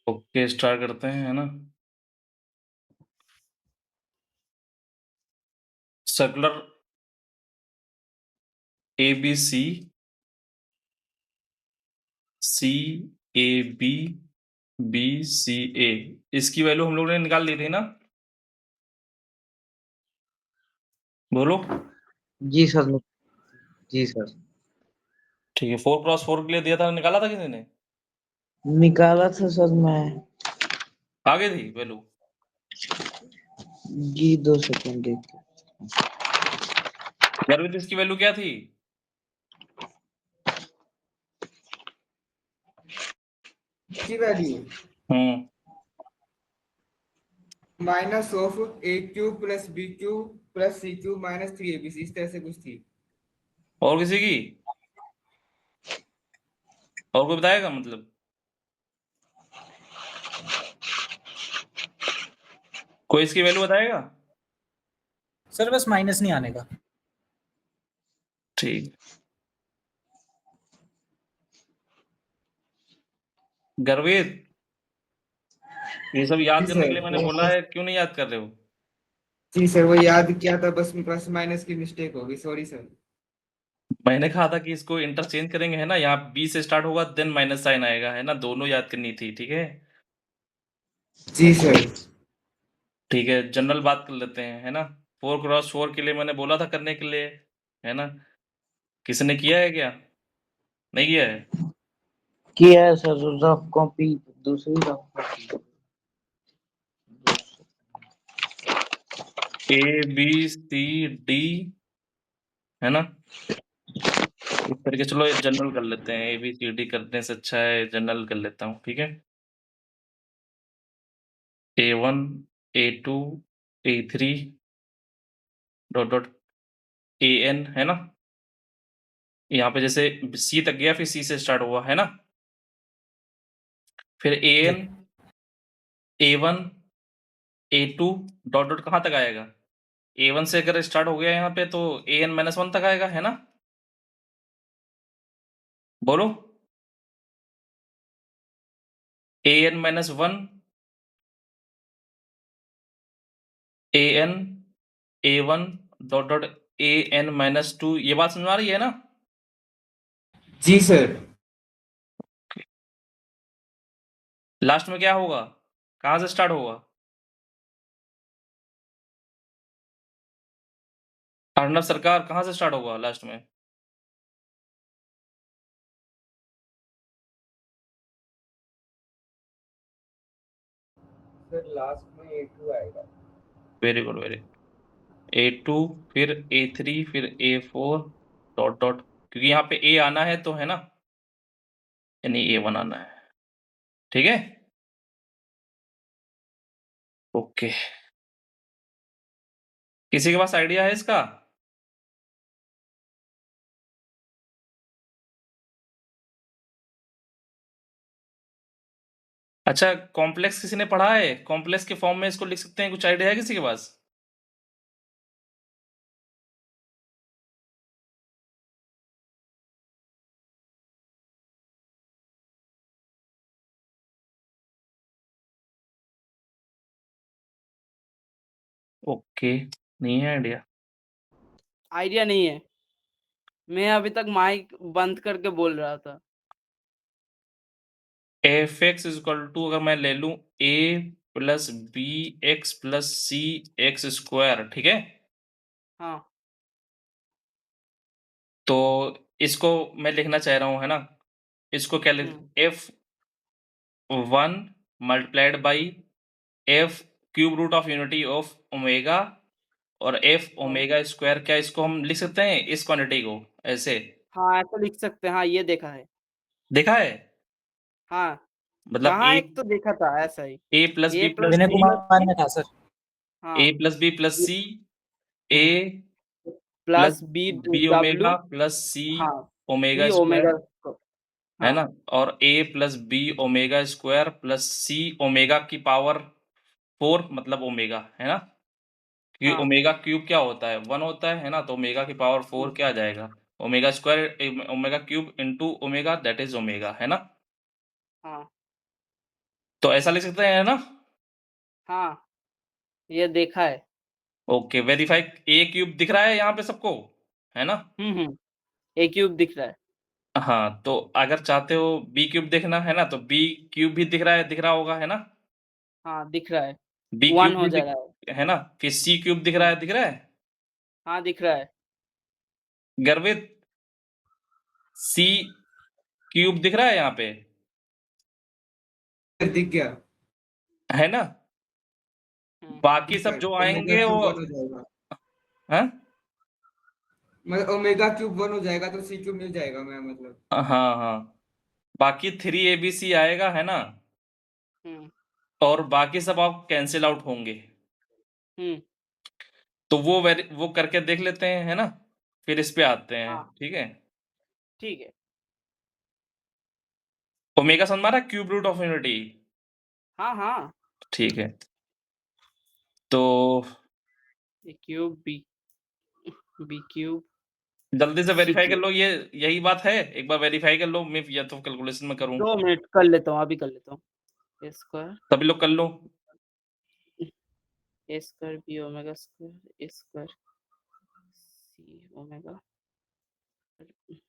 Okay, start करते हैं, है ना? सर्कुलर ABC CAB BCA इसकी वैल्यू हम लोगों ने निकाल ली थी ना? बोलो। जी सर। जी सर। ठीक है, 4x4 के लिए दिया था, निकाला था किसी ने? निकाला था सर मैं। आ गई थी वैल्यू? जी 2 सेकंड देखिए। गर्वित इसकी वैल्यू क्या थी? की value minus of A³ plus B³ plus C³ minus 3ABC, इस तरह से कुछ थी। और किसी की? और कोई बताएगा मतलब? कोई इसकी वैल्यू बताएगा? सर बस माइनस नहीं आने का। ठीक। गर्वित, ये सब याद जी करने के सर। लिए मैंने बोला है, क्यों नहीं याद कर रहे हो? जी सर, वो याद किया था, बस प्लस माइनस की मिस्टेक होगी, सॉरी सर। मैंने कहा था कि इसको इंटरचेंज करेंगे, है ना? यहाँ बी से स्टार्ट होगा देन माइनस साइन आएगा, है ना? दोनों याद करनी थी, ठीक है? जी सर। ठीक है, जनरल बात कर लेते हैं, है ना? 4x4 के लिए मैंने बोला था करने के लिए, है ना? किसी ने किया है क्या? नहीं किया है? किया है सर, रफ कॉपी, दूसरी रफ कॉपी। ABCD, है ना? इस तरीके चलो ये जनरल कर लेते हैं, ABCD करने से अच्छा है जनरल कर लेता हूँ, ठीक है? A1 A2 A3 dot dot AN, है ना? यहाँ पे जैसे C तक गया, फिर C से स्टार्ट हुआ, है ना? फिर AN A1 A2 dot dot कहाँ तक आएगा? A1 से अगर स्टार्ट हो गया यहाँ पे तो AN-1 तक आएगा, है ना? बोलो। AN-1 AN A1 dot dot AN-2, ये बात समझ में आ रही है ना? जी सर। लास्ट में क्या होगा? कहाँ से स्टार्ट होगा? अर्नब सरकार कहाँ से स्टार्ट होगा लास्ट में? सर लास्ट में A2 आएगा। वेरी गुड, वेरी A2 फिर A3 फिर A4 डॉट डॉट, क्योंकि यहाँ पे A आना है तो, है ना? यानी A1 आना है, ठीक है? ओके, किसी के पास आइडिया है इसका? अच्छा, कॉम्प्लेक्स किसी ने पढ़ा है? कॉम्प्लेक्स के फॉर्म में इसको लिख सकते हैं, कुछ आइडिया है किसी के पास? ओके, नहीं है आइडिया? आइडिया नहीं है। मैं अभी तक माइक बंद करके बोल रहा था। fx इक्वल टू अगर मैं ले लूं a plus b x plus c x square, ठीक है? हाँ। तो इसको मैं लिखना चाह रहा हूं, है ना? इसको क्या लिख, F1 multiplied by F cube root of unity of omega और F ओमेगा स्क्वायर, क्या इसको हम लिख सकते हैं इस क्वांटिटी को ऐसे? हाँ, ऐसा लिख सकते हैं। हाँ, ये देखा है। देखा है? हाँ, मतलब कहाँ एक तो देखा था ऐसा ही। a plus A B plus plus Vinay C, Kumar ने था सर। हाँ, a plus B plus C a plus plus B B omega W. Plus C हाँ, ओमेगा सी स्क्वायर, ओमेगा। है हाँ, ना? और a plus B omega square plus C omega की power 4 मतलब ओमेगा, है ना? क्योंकि हाँ, ओमेगा क्यूब क्या होता है? 1 होता है ना? तो ओमेगा की पावर 4 क्या आ जाएगा? Omega square omega cube into omega, that is omega, है ना? हाँ। तो ऐसा लिख सकते हैं ना? हाँ, ये देखा है। Okay, verify. ए क्यूब दिख रहा है यहाँ पे सबको, है ना? ए क्यूब दिख रहा है। हाँ, तो अगर चाहते हो बी क्यूब देखना है ना, तो बी क्यूब भी दिख रहा होगा, है ना? हाँ, दिख रहा है। बी 1 क्यूब हो भी जा रहा है। है ना? फिर सी क्यूब दिख रहा है? हाँ, दिख रहा है। गर्वित, सी क्यूब दिख रहा है यहाँ पे, दिख गया। है ना? हुँ, बाकी सब सर जो ओमेगा आएंगे क्यूब वो 1 हो जाएगा। हैं? मतलब ओमेगा क्यूब 1 हो जाएगा तो सी क्यूब मिल जाएगा मैं मतलब। हाँ, हाँ। बाकी 3 ABC आएगा, है ना? हुँ, और बाकी सब आप कैंसल आउट होंगे। हुँ, तो वो करके देख लेते हैं, है ना? फिर इस पे आते हैं, हाँ, ठीक है? ठीक है। ओमेगा समझ में आ रहा है? Cube root of unity. हाँ, हाँ, ठीक है। तो ए क्यूब बी क्यूब जल्दी से सी वेरीफाई कर क्यूब। लो, ये यही बात है? एक बार वेरीफाई कर लो, मैं या तो कैलकुलेशन में करूँ। 2 मिनट कर लेता हूँ, अभी कर लेता हूँ। ए स्क्वायर सभी लोग कर लो। B omega square A square C omega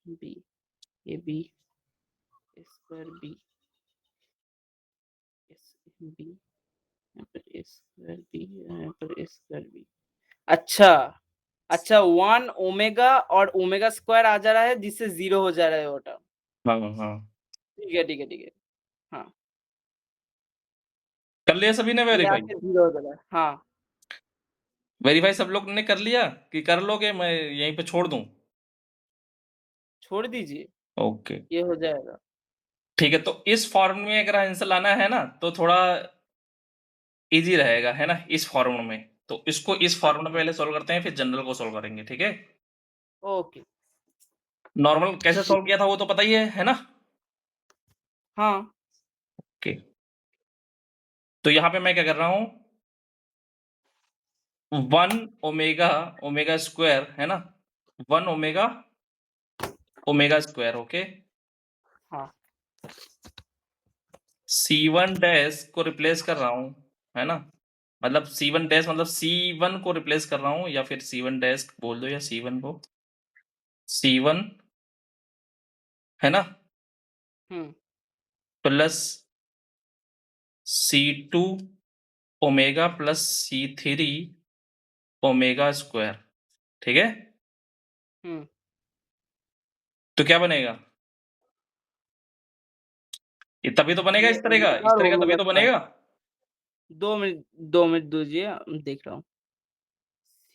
B A B A square B S B यहाँ पर ए स्क्वायर बी यहाँ पर ए स्क्वायर बी। अच्छा, अच्छा 1 ओमेगा और ओमेगा स्क्वायर आ जा रहा है जिससे 0 हो जा रहा है वो टर्म। हाँ, हाँ। ठीक है, ठीक है, ठीक है। हाँ, कर लिया सभी ने ये वेरीफाई? आके 0 हो जा रहा है। हाँ, वेरीफाई सब लोग ने कर लिया कि कर लोगे? मैं यहीं पे छोड़ दूँ? छोड़ दीजिए, ओके। ये हो जाएगा। ठीक है, तो इस फॉर्म में अगर आंसर लाना है ना, तो थोड़ा ईज़ी रहेगा, है ना? इस फॉर्मूला में। तो इसको इस फॉर्मूला में अच्छा, पहले सॉल्व करते हैं, फिर जनरल को सॉल्व करेंगे, ठीक है? ओके, नॉर्मल कैसे ठीक सॉल्व किया था वो तो पता ही है ना? हाँ, ओके। तो यहाँ पे मैं क्या कर रहा हूँ, 1 ओमेगा ओमेगा स्क्वायर, है ना? 1 ओमेगा ओमेगा स्क्वायर, ओके? हाँ, C1 डैश को रिप्लेस कर रहा हूँ, है ना? मतलब C1 डैश मतलब C1 को रिप्लेस कर रहा हूँ, या फिर C1 डैश बोल दो, या C1 को C1, है ना? हुँ, plus C2 omega plus C3 omega square, ठीक है? हुँ। तो क्या बनेगा? ये तभी तो बनेगा ये इस ओमेगा और तरह का तभी ओमेगा तो स्क्वायर। बनेगा। 2 मिनट दीजिए, देख रहा हूँ।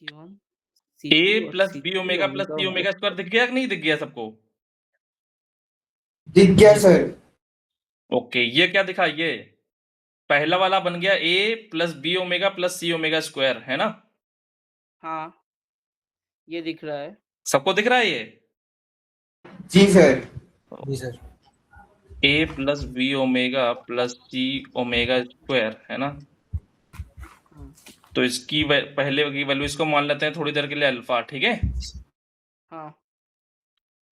C1 A C2 और plus b C3 omega plus omega c omega omega square दिख गया कि नहीं दिख गया सबको? दिख गया सर। ओके, ये क्या दिखा? ये पहला वाला बन गया A plus B omega plus C omega square, है ना? हाँ, ये दिख रहा है। सबको दिख रहा है ये? जी सर। जी sir. A plus B omega plus C omega square, है ना? हुँ, तो इसकी पहले की वैल्यू इसको मान लेते हैं थोड़ी देर के लिए अल्फा, ठीक है? हाँ,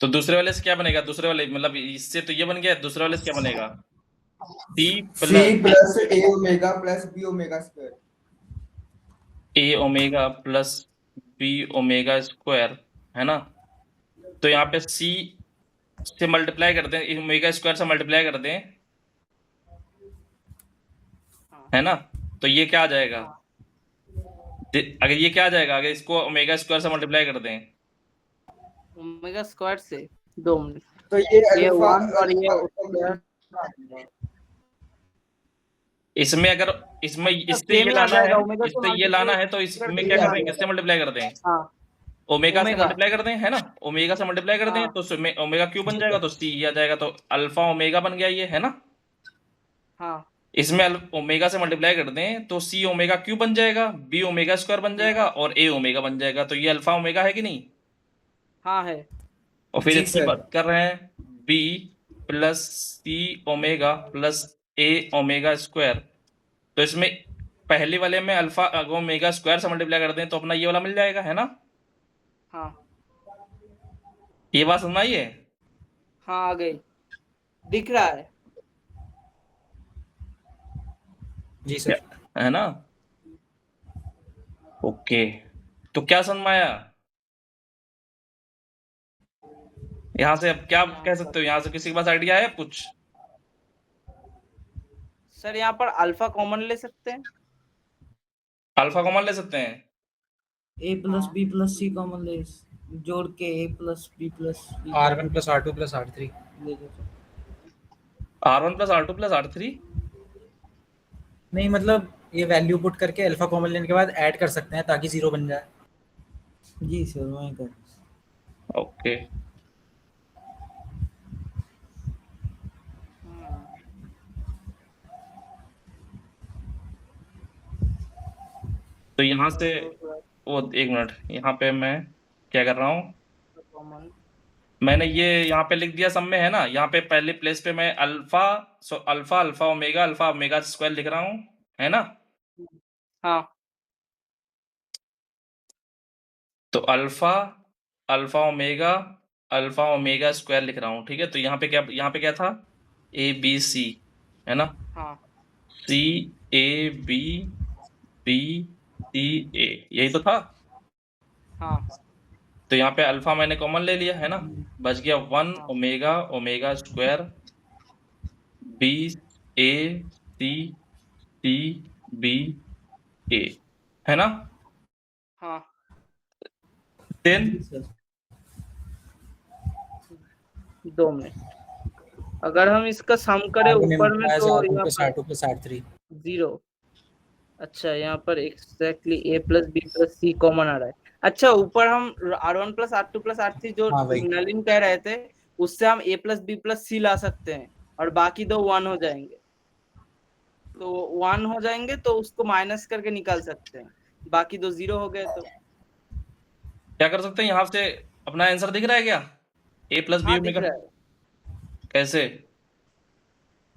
तो दूसरे वाले से क्या बनेगा? दूसरे वाले मतलब इससे तो ये बन गया, दूसरे वाले से क्या बनेगा? C c plus plus a omega plus B omega square. A omega plus B omega square, है ना? तो यहाँ पे C से मल्टीप्लाई कर दें, ओमेगा स्क्वायर से मल्टीप्लाई कर दें, हाँ, है ना? तो ये क्या आ जाएगा? हाँ। अगर ये क्या आ जाएगा, अगर इसको ओमेगा स्क्वायर से मल्टीप्लाई कर दें? ओमेगा स्क्वायर से 2 मिनट। तो ये ये अल्फा 1 और ये अल्फा स्क्वायर इसमें अगर इसमें अच्छा इससे सेम ये ही आ लाना है, जाएगा। ओमेगा से इससे ये लाना है, तो मल्टीप्लाई कर इसमें क्या देंगे कर आ दें? जाएगा। किससे मल्टीप्लाई कर दें? हाँ, ओमेगा से ओमेगा। मल्टीप्लाई कर दें, है ना? ओमेगा से मल्टीप्लाई कर दें हाँ, तो ओमेगा क्यू बन जाएगा, तो सी आ जाएगा, तो अल्फा ओमेगा बन गया ये, है ना? हाँ, इसमें ओमेगा से मल्टीप्लाई कर दें तो सी ओमेगा क्यू बन जाएगा, बी ओमेगा स्क्वायर बन हुँ, जाएगा, और ए ओमेगा बन जाएगा। तो ये अल्फा ओमेगा है कि नहीं? हाँ है। और फिर जी इसकी सर। बात कर रहे हैं, B plus C omega plus a omega square. तो इसमें पहले वाले में अल्फा ओमेगा स्क्वायर से मल्टीप्लाई कर दें तो अपना ये वाला मिल जाएगा, है ना? हाँ, ये बात समझ आई है? हाँ आ गई। दिख रहा है। जी सर। है ना? ओके, तो क्या समझ में आया? यहाँ से अब क्या कह सकते हो? यहाँ से किसी के पास आइडिया है कुछ? सर यहाँ पर अल्फा कॉमन ले सकते हैं। अल्फा कॉमन ले सकते हैं। A plus B plus C common ले, जोड़ के A plus B plus R1 plus R2 plus R3। ले लो। R1 plus R2 plus R3। नहीं मतलब ये वैल्यू पुट करके अल्फा कॉमन लेने के बाद ऐड कर सकते हैं ताकि 0 बन जाए। जी सर, वहीं कर। ओके, तो यहाँ से वो एक मिनट, यहाँ पे मैं क्या कर रहा हूँ, कॉमन। मैंने ये यहाँ पे लिख दिया, सब में है ना? यहाँ पे पहले प्लेस पे मैं अल्फा अल्फा ओमेगा स्क्वायर लिख रहा हूँ, है ना? हाँ तो अल्फा ओमेगा स्क्वायर लिख रहा हूँ, ठीक है? तो यहाँ पे क्या था? ए बी सी, है ना? हाँ सी ए बी बी सी ए, यही तो था। हाँ तो यहाँ पे अल्फा मैंने कॉमन ले लिया, है ना? बच गया 1 हाँ। ओमेगा स्क्वायर बी ए सी सी बी ए, है ना? हाँ देन जी सर। 2 मिनट। अगर हम इसका सम करें ऊपर में तो R1 यहाँ प्लस पर R2 प्लस R3। 0। अच्छा यहाँ पर exactly a plus B plus C common आ रहा है। अच्छा ऊपर हम R1 plus R2 plus R3 जो हाँ, वही। नलिन कह रहे थे उससे हम a प्लस बी प्लस सी ला सकते हैं और बाकी दो 1 हो जाएंगे। तो 1 हो जाएंगे तो उसको माइनस करके निकाल सकते हैं, बाकी दो 0 हो गए। तो क्या कर सकते हैं? यहाँ से अपना आंसर दिख रहा है क्या? ए प्लस बी हाँ दिख ओमेगा, रहा है कैसे?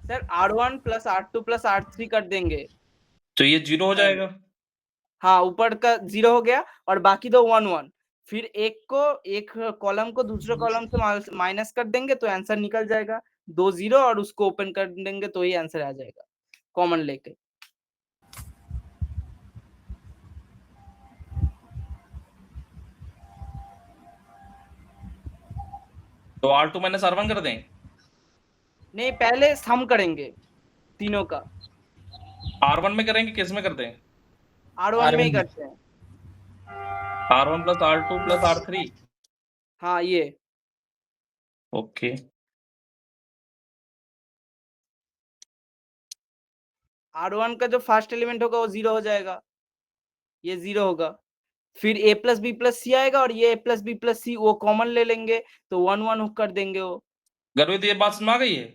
Sir. R1 plus R2 plus R3 कर देंगे तो ये 0 हो जाएगा। हाँ ऊपर का 0 हो गया और बाकी दो 1 1। फिर एक कॉलम को दूसरे कॉलम से माइनस कर देंगे तो आंसर निकल जाएगा। 2 0 और उसको ओपन कर देंगे तो ही आंसर आ जाएगा कॉमन लेके। तो R2 माइनस R1 कर दें? नहीं पहले सम करेंगे तीनों का। R1 में करेंगे, किस में कर दें? R1 में ही R1 करते हैं। R1 plus R2 plus R3। हाँ ये ओके, R1 का जो फर्स्ट एलिमेंट होगा वो 0 हो जाएगा, ये 0 होगा। फिर a प्लस बी प्लस सी आएगा और ये a प्लस बी प्लस सी वो कॉमन ले लेंगे तो 1 1 कर देंगे वो। गर्वित ये बात समझ आ गई है?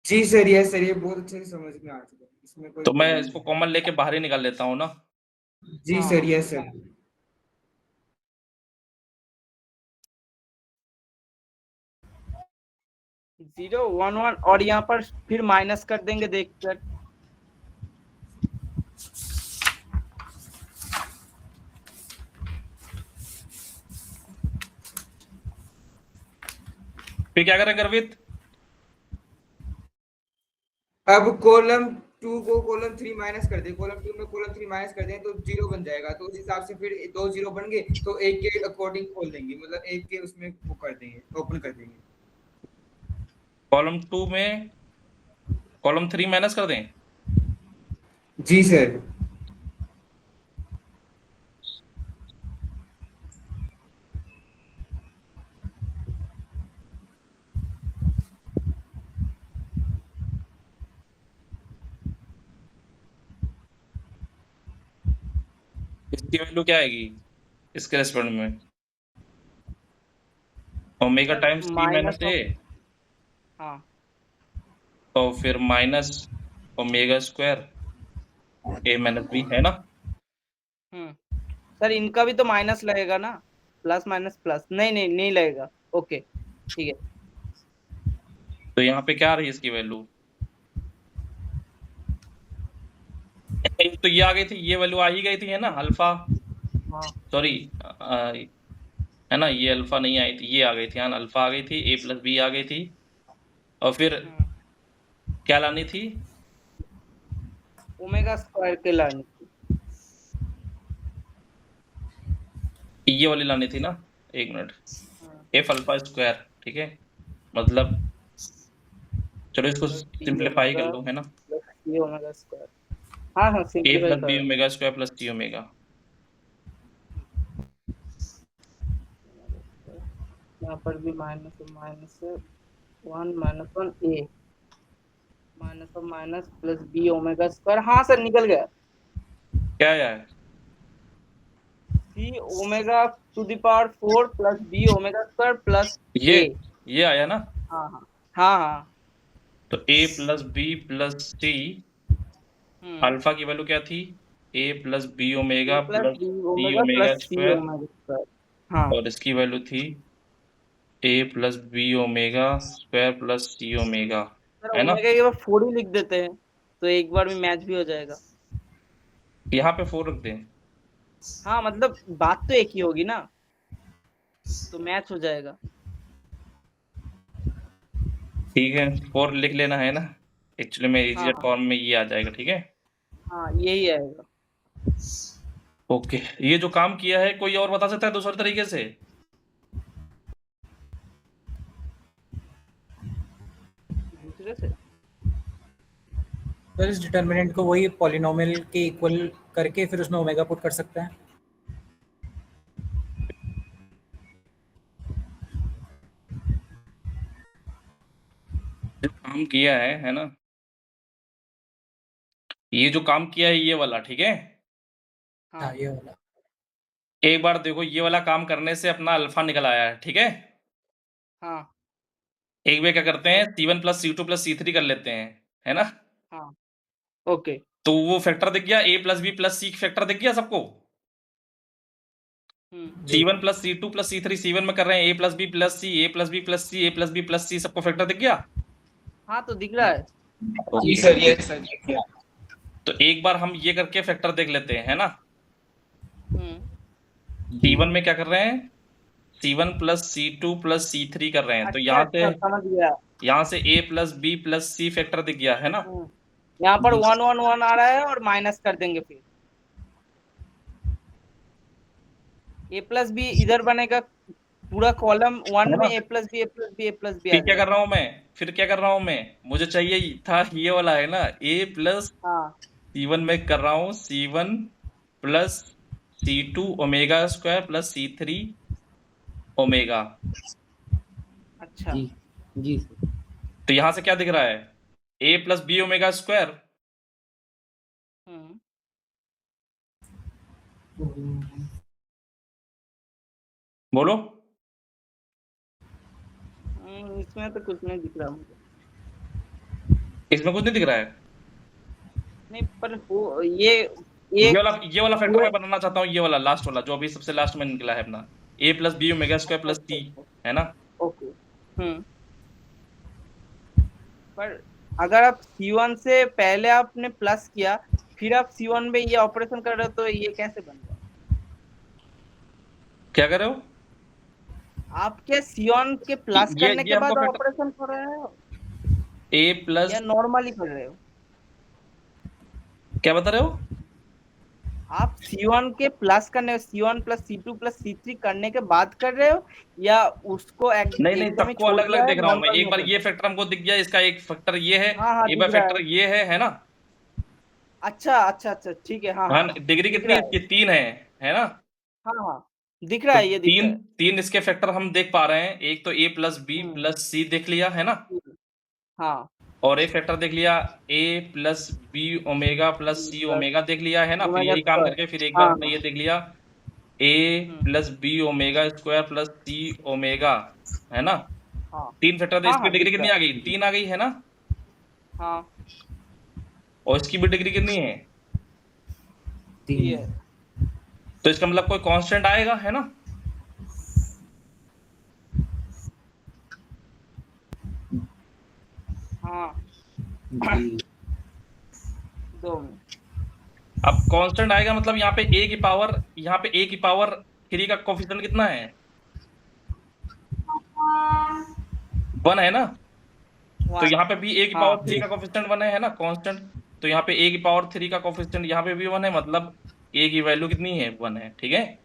जी सर, ये सर, ये बहुत अच्छे से समझ में आ चुका है, इसमें कोई तो मैं problem इसको कॉमन लेके बाहर ही निकाल लेता हूँ ना। नहीं। जी सर, ये सर। 0 1 1 और यहाँ पर फिर माइनस कर देंगे देखकर। फिर क्या करें गर्वित? अब कॉलम 2 को कॉलम 3 माइनस कर दे, कॉलम 2 में कॉलम 3 माइनस कर दें तो 0 बन जाएगा। तो उस हिसाब से फिर दो 0 बन गए तो एक के अकॉर्डिंग खोल देंगे, मतलब एक के उसमें वो कर देंगे, ओपन कर देंगे। कॉलम 2 में कॉलम 3 माइनस कर दें? जी सर। इसकी वैल्यू क्या आएगी इसके रेस्पेक्ट में? ओमेगा टाइम्स सी माइनस ए, हाँ तो फिर माइनस ओमेगा स्क्वायर ए माइनस बी, है ना? सर इनका भी तो माइनस लगेगा ना, प्लस माइनस प्लस। नहीं नहीं नहीं लगेगा। ओके ठीक है। तो यहाँ पे क्या आ रही है इसकी वैल्यू? तो ये आ गई थी, ये वैल्यू आ ही गई थी, है ना? अल्फा, हाँ सॉरी, है ना? ये अल्फा नहीं आई थी, ये आ गई थी, हाँ अल्फा आ गई थी, ए प्लस बी आ गई थी। और फिर क्या लानी थी? ओमेगा स्क्वायर के लानी थी। ये वाली लानी थी ना, एक मिनट, हाँ, एफ अल्फा स्क्वायर, ठीक है, मतलब चलो इसको प्लस बी सिंप्लीफाई कर ओमेगा लो, है ना, प्लस सी ओमेगा स्क्वायर। हाँ हाँ ए सिंप्लीफाई प्लस बी कर। ओमेगा स्क्वायर प्लस सी ओमेगा। यहाँ पर भी माइनस है 1 -1 A minus plus B omega square. हाँ सर निकल गया। क्या आया है? C omega to the power 4 plus B omega square plus ये ए। ये आया ना, हाँ हाँ हाँ हाँ। तो A plus B plus C, alpha की वैल्यू क्या थी, A plus B omega A plus plus B C omega omega plus C square, omega square. हाँ और इसकी वैल्यू थी A plus B omega square plus C omega, sir है ना। Omega के बाद 4 ही लिख देते हैं तो एक बार में मैच भी हो जाएगा। यहाँ पे 4 रख दें, हाँ मतलब बात तो एक ही होगी ना, तो मैच हो जाएगा। ठीक है, 4 लिख लेना है ना, एक्चुअली में हाँ इजीएट फॉर्म में ये आ जाएगा, ठीक है। हाँ यही आएगा। ओके, ये जो काम किया है कोई और बता सकता है दूसरे तरीके से? दूसरे से सर इस डिटर्मिनेंट को वही पॉलिनोमियल के इक्वल करके फिर उसमें ओमेगा पुट कर सकते हैं। जो काम किया है ना, ये जो काम किया है ये वाला, ठीक है। हाँ ये वाला। एक बार देखो, ये वाला काम करने से अपना अल्फा निकल आया है, ठीक है। हाँ एक बार क्या करते हैं, C1 plus C2 plus C3 कर लेते हैं, है ना। हाँ ओके। तो वो फैक्टर दिख गया, A plus B plus C factor दिख गया सबको। जी। C1 plus C2 plus C3 C1 में कर रहे हैं, A plus B plus C, A plus B plus C, A plus B plus C, सबको फैक्टर दिख गया। हाँ तो दिख रहा है। जी ओके, सर, ये सर ठीक है। तो एक बार हम ये करके फैक्टर देख लेते हैं, है ना। हम्म C1 में क्या कर रहे हैं, C1 plus C2 plus C3 कर रहे हैं, तो अच्छा अच्छा समझ गया। यहाँ से A plus B plus C factor दिख गया, है ना। यहाँ पर 1 1 1 आ रहा है और माइनस कर देंगे फिर ए प्लस बी इधर बनेगा पूरा कॉलम 1 है ना? में ए प्लस बी ए प्लस बी ए प्लस बी आ फिर क्या कर जाएगा। रहा हूँ मैं, फिर क्या कर रहा हूँ मैं, मुझे चाहिए था ये वाला, है ना, A प्लस हाँ C1 में कर रहा हूँ C1 plus C2 omega square plus C3 omega. अच्छा जी जी सर। तो यहाँ से क्या दिख रहा है, A plus B omega square, बोलो। इसमें तो कुछ नहीं दिख रहा मुझे। इसमें कुछ नहीं दिख रहा है। नहीं पर वो ये ये वाला फैक्टर मैं बनाना चाहता हूँ, ये वाला लास्ट वाला जो अभी सबसे लास्ट में निकला है अपना, A plus B omega square plus C, है ना। ओके पर अगर आप C1 से पहले आपने प्लस किया फिर आप C1 में ये ऑपरेशन कर रहे हो तो ये कैसे बनेगा? क्या कर रहे हो आप क्या C1 के प्लस करने के बाद हमको ऑपरेशन कर रहे हो A प्लस, या नॉर्मली कर रहे हो? क्या बता रहे हो? आप C1 के प्लस करने C1 plus C2 plus C3 करने के बाद कर रहे हो या उसको नहीं, एकदम ही सबको छोड़ अलग दिया अलग है देख रहा हूँ मैं। नॉर्मल एक बार में? ये फैक्टर हमको दिख गया, इसका एक फैक्टर ये है, हाँ एक दिख बार रहा फैक्टर है। ये है ना। अच्छा अच्छा अच्छा ठीक है। हाँ हाँ, हाँ डिग्री दिख कितनी रहा है है। इसकी, 3 है ना। हाँ हाँ दिख रहा तो है, ये दिख रहा है। तीन इसके फैक्टर हम देख पा रहे हैं, एक तो A plus B plus C देख लिया, है ना, हाँ और एक फैक्टर देख लिया A plus B omega plus C omega देख लिया, है ना। फिर ओमेगा यही काम स्क्वायर। करके फिर एक बार हाँ हमने ये देख लिया A plus B omega square plus C omega, है ना। हाँ 3 फैक्टर थे, हाँ इसकी हाँ डिग्री दिख कितनी रहा आ गई, 3 आ गई, है ना। हाँ और इसकी भी डिग्री कितनी है, ये है। तो इसका मतलब कोई कांस्टेंट आएगा, है ना। हाँ जी 2 मिनट। अब कांस्टेंट आएगा मतलब यहाँ पे A की पावर 3 का कोफिशिएंट कितना है, 1 है ना। तो यहाँ पे भी A की हाँ पावर 3 का कोफिशिएंट 1 है ना, कांस्टेंट। तो यहाँ पे a की पावर 3 का कोफिशिएंट यहाँ पे भी 1 है, मतलब a की वैल्यू कितनी है, 1 है, ठीक है।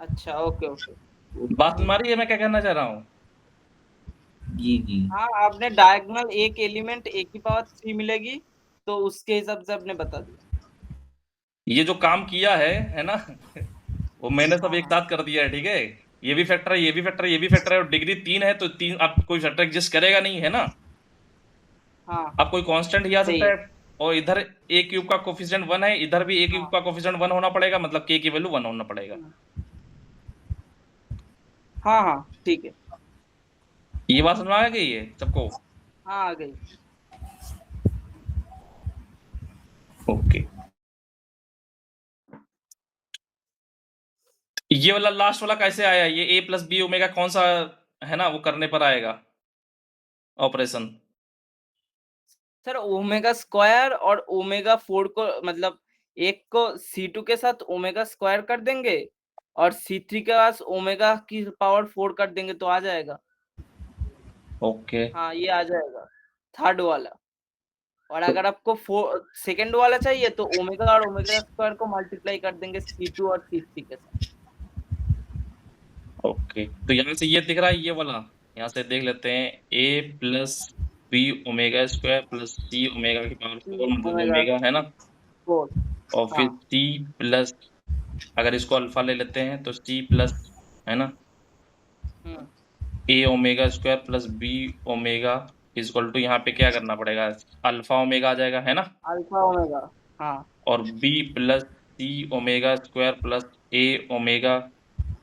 अच्छा, ओके ओके। बात समझ आ रही है मैं क्या कहना चाह रहा हूँ? जी हाँ, आपने डायगोनल एक एलिमेंट a की पावर 3 मिलेगी, तो उसके हिसाब से आपने बता दिया। ये जो काम किया है ना, वो मैंने सब एक हाँ, साथ कर दिया है, ठीक है। ये भी फैक्टर है, ये भी फैक्टर है, ये भी फैक्टर है, और डिग्री 3 है, तो 3 अब कोई फैक्टर एग्जिस्ट करेगा नहीं, है ना। हाँ, अब कोई कांस्टेंट ही आ सही सकता है। है, और इधर a क्यूब का कोफिशिएंट 1 है, इधर भी a क्यूब हाँ। का कोफिशिएंट 1 होना पड़ेगा, मतलब k की वैल्यू 1 होना पड़ेगा। हाँ, हाँ, ठीक है। ये बात समझ आ गई है सबको? हाँ, आ गई। ओके, ये वाला लास्ट वाला कैसे आया? ये a प्लस बी ओमेगा कौन सा है ना, वो करने पर आएगा ऑपरेशन? सर ओमेगा स्क्वायर और ओमेगा 4 को मतलब एक को C2 के साथ ओमेगा स्क्वायर कर देंगे और C3 के पास ओमेगा की पावर 4 कर देंगे तो आ जाएगा। ओके, हाँ, ये आ जाएगा थर्ड वाला। और अगर आपको सेकंड वाला चाहिए तो ओमेगा और ओमेगा स्क्वायर को मल्टीप्लाई कर देंगे C2 और C3 के साथ। ओके, तो यहाँ से ये दिख रहा है, ये वाला यहाँ से देख लेते हैं, a plus B omega square plus C omega की पावर 4 मतलब ओमेगा ओमेगा, है ना। 4। और फिर हाँ। c प्लस, अगर इसको अल्फा ले लेते हैं तो c प्लस, है ना, hmm, a omega square plus b omega equal to, यहाँ पे क्या करना पड़ेगा, अल्फा ओमेगा आ जाएगा, है ना। Alpha omega. हाँ। और b plus c omega square plus a omega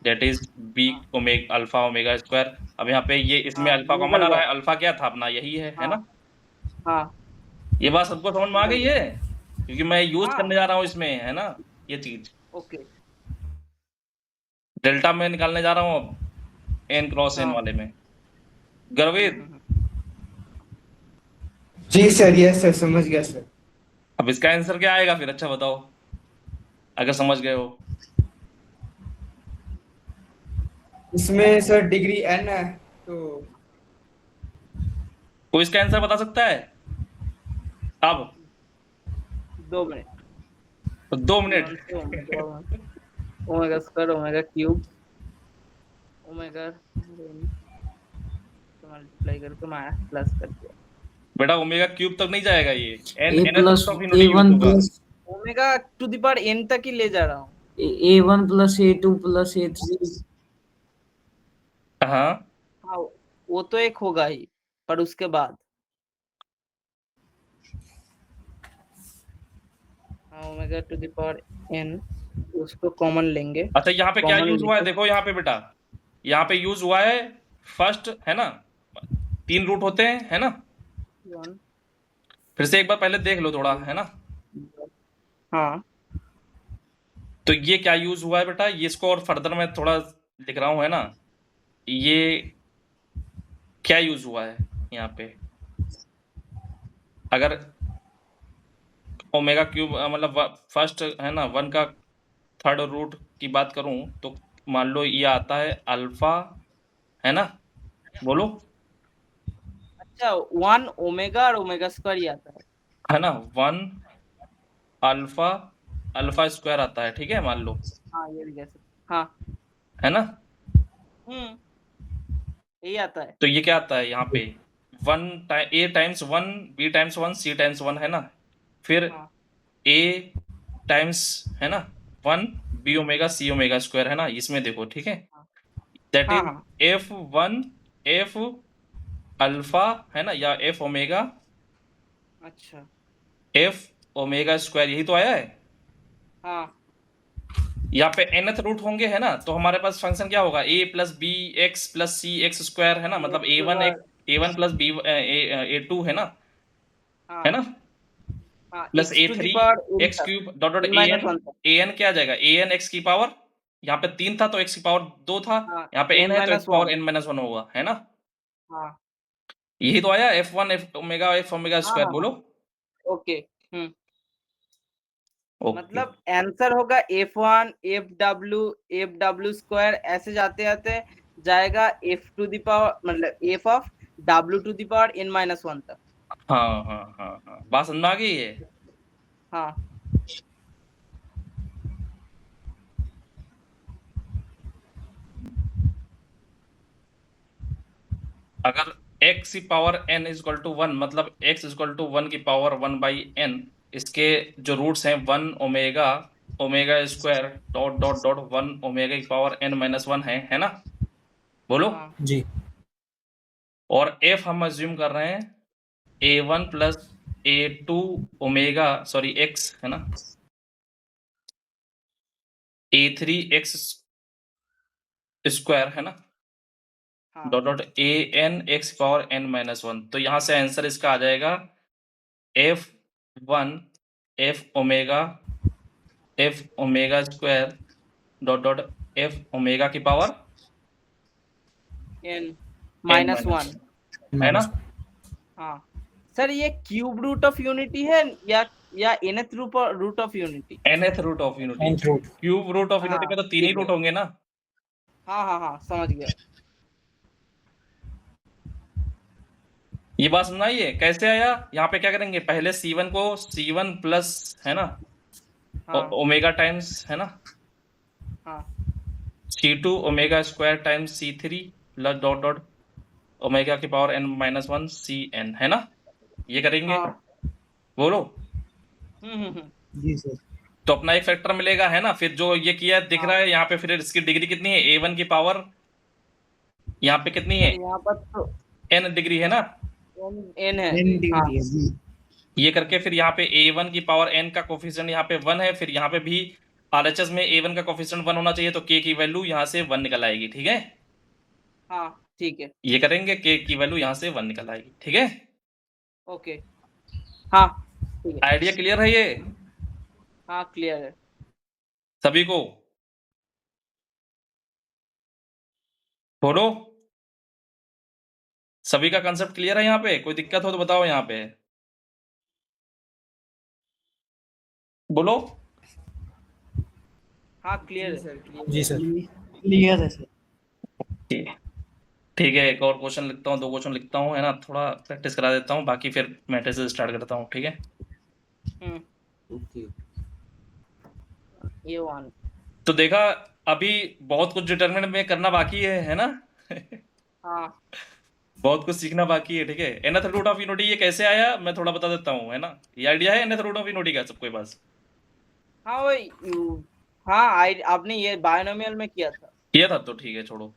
that is b हाँ। Omega alpha omega square. अब यहाँ पे ये इसमें हाँ, अल्फा कॉमन निकल आ रहा गया। है, अल्फा क्या था अपना, यही है हाँ। ना। हाँ। ये बात सबको समझ में आ निकल गई गया। है, क्योंकि मैं यूज हाँ। करने जा रहा हूँ इसमें, है ना, ये चीज ओके। डेल्टा में निकालने जा रहा हूँ अब n क्रॉस n हाँ। वाले में। गर्वित, जी सर, यस सर, समझ गया सर। अब इसका आंसर क्या आएगा फिर, अच्छा बताओ, अगर समझ गए हो। इसमें सर डिग्री n है, तो कोई इसका आंसर बता सकता है अब? 2 मिनट। तो 2 minute. Omega square omega cube omega multiply करके माइनस प्लस कर दिया। बेटा ओमेगा क्यूब तक नहीं जाएगा ये, ए प्लस ऑफ इनोड यूज A1 होगा। Plus omega to the power n तक ही ले जा रहा हूँ। A1 plus A2 plus A3 हाँ, हाँ, वो तो एक होगा ही, पर उसके बाद omega to the power n उसको कॉमन लेंगे। अच्छा यहाँ पे क्या कॉमन यूज हुआ है, लेके देखो यहाँ पे बेटा, यहाँ पे यूज हुआ है फर्स्ट, है ना, 3 रूट होते हैं, है ना। 1 फिर से एक बार पहले देख लो थोड़ा, है ना। हाँ। तो ये क्या यूज हुआ है बेटा, ये इसको और फर्दर मैं थोड़ा लिख रहा हूँ, है ना। ये क्या यूज हुआ है यहाँ पे, अगर ओमेगा क्यूब मतलब फर्स्ट, है ना, 1 का थर्ड रूट की बात करूं तो मान लो ये आता है अल्फा, है ना, बोलो, अच्छा, 1 ओमेगा और ओमेगा स्क्वायर ही आता है ना, 1 अल्फा अल्फा स्क्वायर आता है, ठीक है, मान लो, है। हाँ, ये भी कह सकते। हाँ। है ना। यही आता है। तो ये क्या आता है यहाँ पे, 1 a times 1 b times 1 c times 1, है ना। फिर हाँ। a टाइम्स, है ना, 1 b omega c omega square, है ना, इसमें देखो, ठीक है, दैट हाँ। इज हाँ। f1 f अल्फा, है ना, या f ओमेगा अच्छा। f ओमेगा स्क्वायर, यही तो आया है। हाँ। यहाँ पे nth रूट होंगे, है ना, तो हमारे पास फंक्शन क्या होगा, a plus b x plus c x square, है ना, मतलब a1 प्लस b a2, है ना, हाँ। है ना, हाँ, plus x to the a3 power n x तक, cube dot dot n minus 1 तक। an क्या आ जाएगा, an एक्स की पावर, यहाँ पे 3 था तो x की पावर 2 था, हाँ, यहाँ पे n n है तो x माइनस की पावर 1। n माइनस 1 होगा, है ना। हाँ। यही तो आया f ओमेगा हाँ। स्क्वायर, हाँ। बोलो। ओके। ओके, मतलब आंसर होगा f1 fw स्क्वायर, ऐसे जाते जाते जाएगा f टू द पावर मतलब f of w to the power n minus 1 तक। हाँ हाँ हाँ हाँ, बात समझ में आ गई है। हाँ अगर x की power n is equal to 1, मतलब x इज इक्वल टू 1 की पावर 1 बाई n, इसके जो रूट्स हैं 1 omega omega square dot dot dot 1 omega की पावर n माइनस 1 है ना? बोलो। हाँ जी और f हम अज्यूम कर रहे हैं a1 plus a2 omega sorry x है ना, a3 x स्क्वायर है ना, हाँ dot dot a n x power n minus 1। तो यहाँ से आंसर इसका आ जाएगा f1 f omega square dot dot f omega की power n n minus minus 1। है ना? हाँ सर, ये क्यूब रूट ऑफ यूनिटी है या nth root of unity? nth root of unity. nth root। Cube root of unity में तो 3 ही ठीक है। रूट होंगे ना। हाँ समझ गया। ये बात सुनाइए कैसे आया। यहाँ पे क्या करेंगे, पहले c1 को c1 प्लस है ना हाँ ओमेगा टाइम्स है ना, हाँ c2 omega square times c3 plus dot dot omega की पावर n माइनस 1 cn है ना, ये करेंगे। हाँ बोलो। जी सर। तो अपना एक फैक्टर मिलेगा है ना, फिर जो ये किया दिख हाँ। रहा है यहाँ पे, फिर इसकी डिग्री कितनी है, a1 की पावर यहाँ पे कितनी है, सर यहाँ पर तो n डिग्री है ना। n है। n हाँ डिग्री है जी। ये करके फिर यहाँ पे a1 की पावर n का कोफिशिएंट यहाँ पे 1 है, फिर यहाँ पे भी RHS में a1 का कोफिशिएंट 1 होना चाहिए, तो k की वैल्यू यहाँ से 1 निकल आएगी। ठीक है, हाँ ठीक है। ये करेंगे k की वैल्यू यहाँ से 1 निकल आएगी। ठीक है, ओके हाँ ठीक है। आइडिया क्लियर है ये हाँ क्लियर है। सभी को? बोलो, सभी का कंसेप्ट क्लियर है? यहाँ पे कोई दिक्कत हो तो बताओ यहाँ पे, बोलो। हाँ क्लियर है। सर जी सर। क्लियर है सर। ठीक है, एक और क्वेश्चन लिखता हूँ, 2 क्वेश्चन लिखता हूँ है ना, थोड़ा प्रैक्टिस करा देता हूँ, बाकी फिर मैट्रिक्स से स्टार्ट करता हूँ। ठीक है, ओके ये वन। तो देखा अभी बहुत कुछ डिटरमिनेंट में करना बाकी है ना। हाँ बहुत कुछ सीखना बाकी है। ठीक है, nth रूट ऑफ यूनिटी ये कैसे आया मैं थोड़ा बता देता हूँ है ना। ये आइडिया है nth रूट ऑफ यूनिटी का सबके पास? हाँ वही। हाँ आपने ये बायनोमियल में किया था। किया था तो ठीक है, छोड़ो।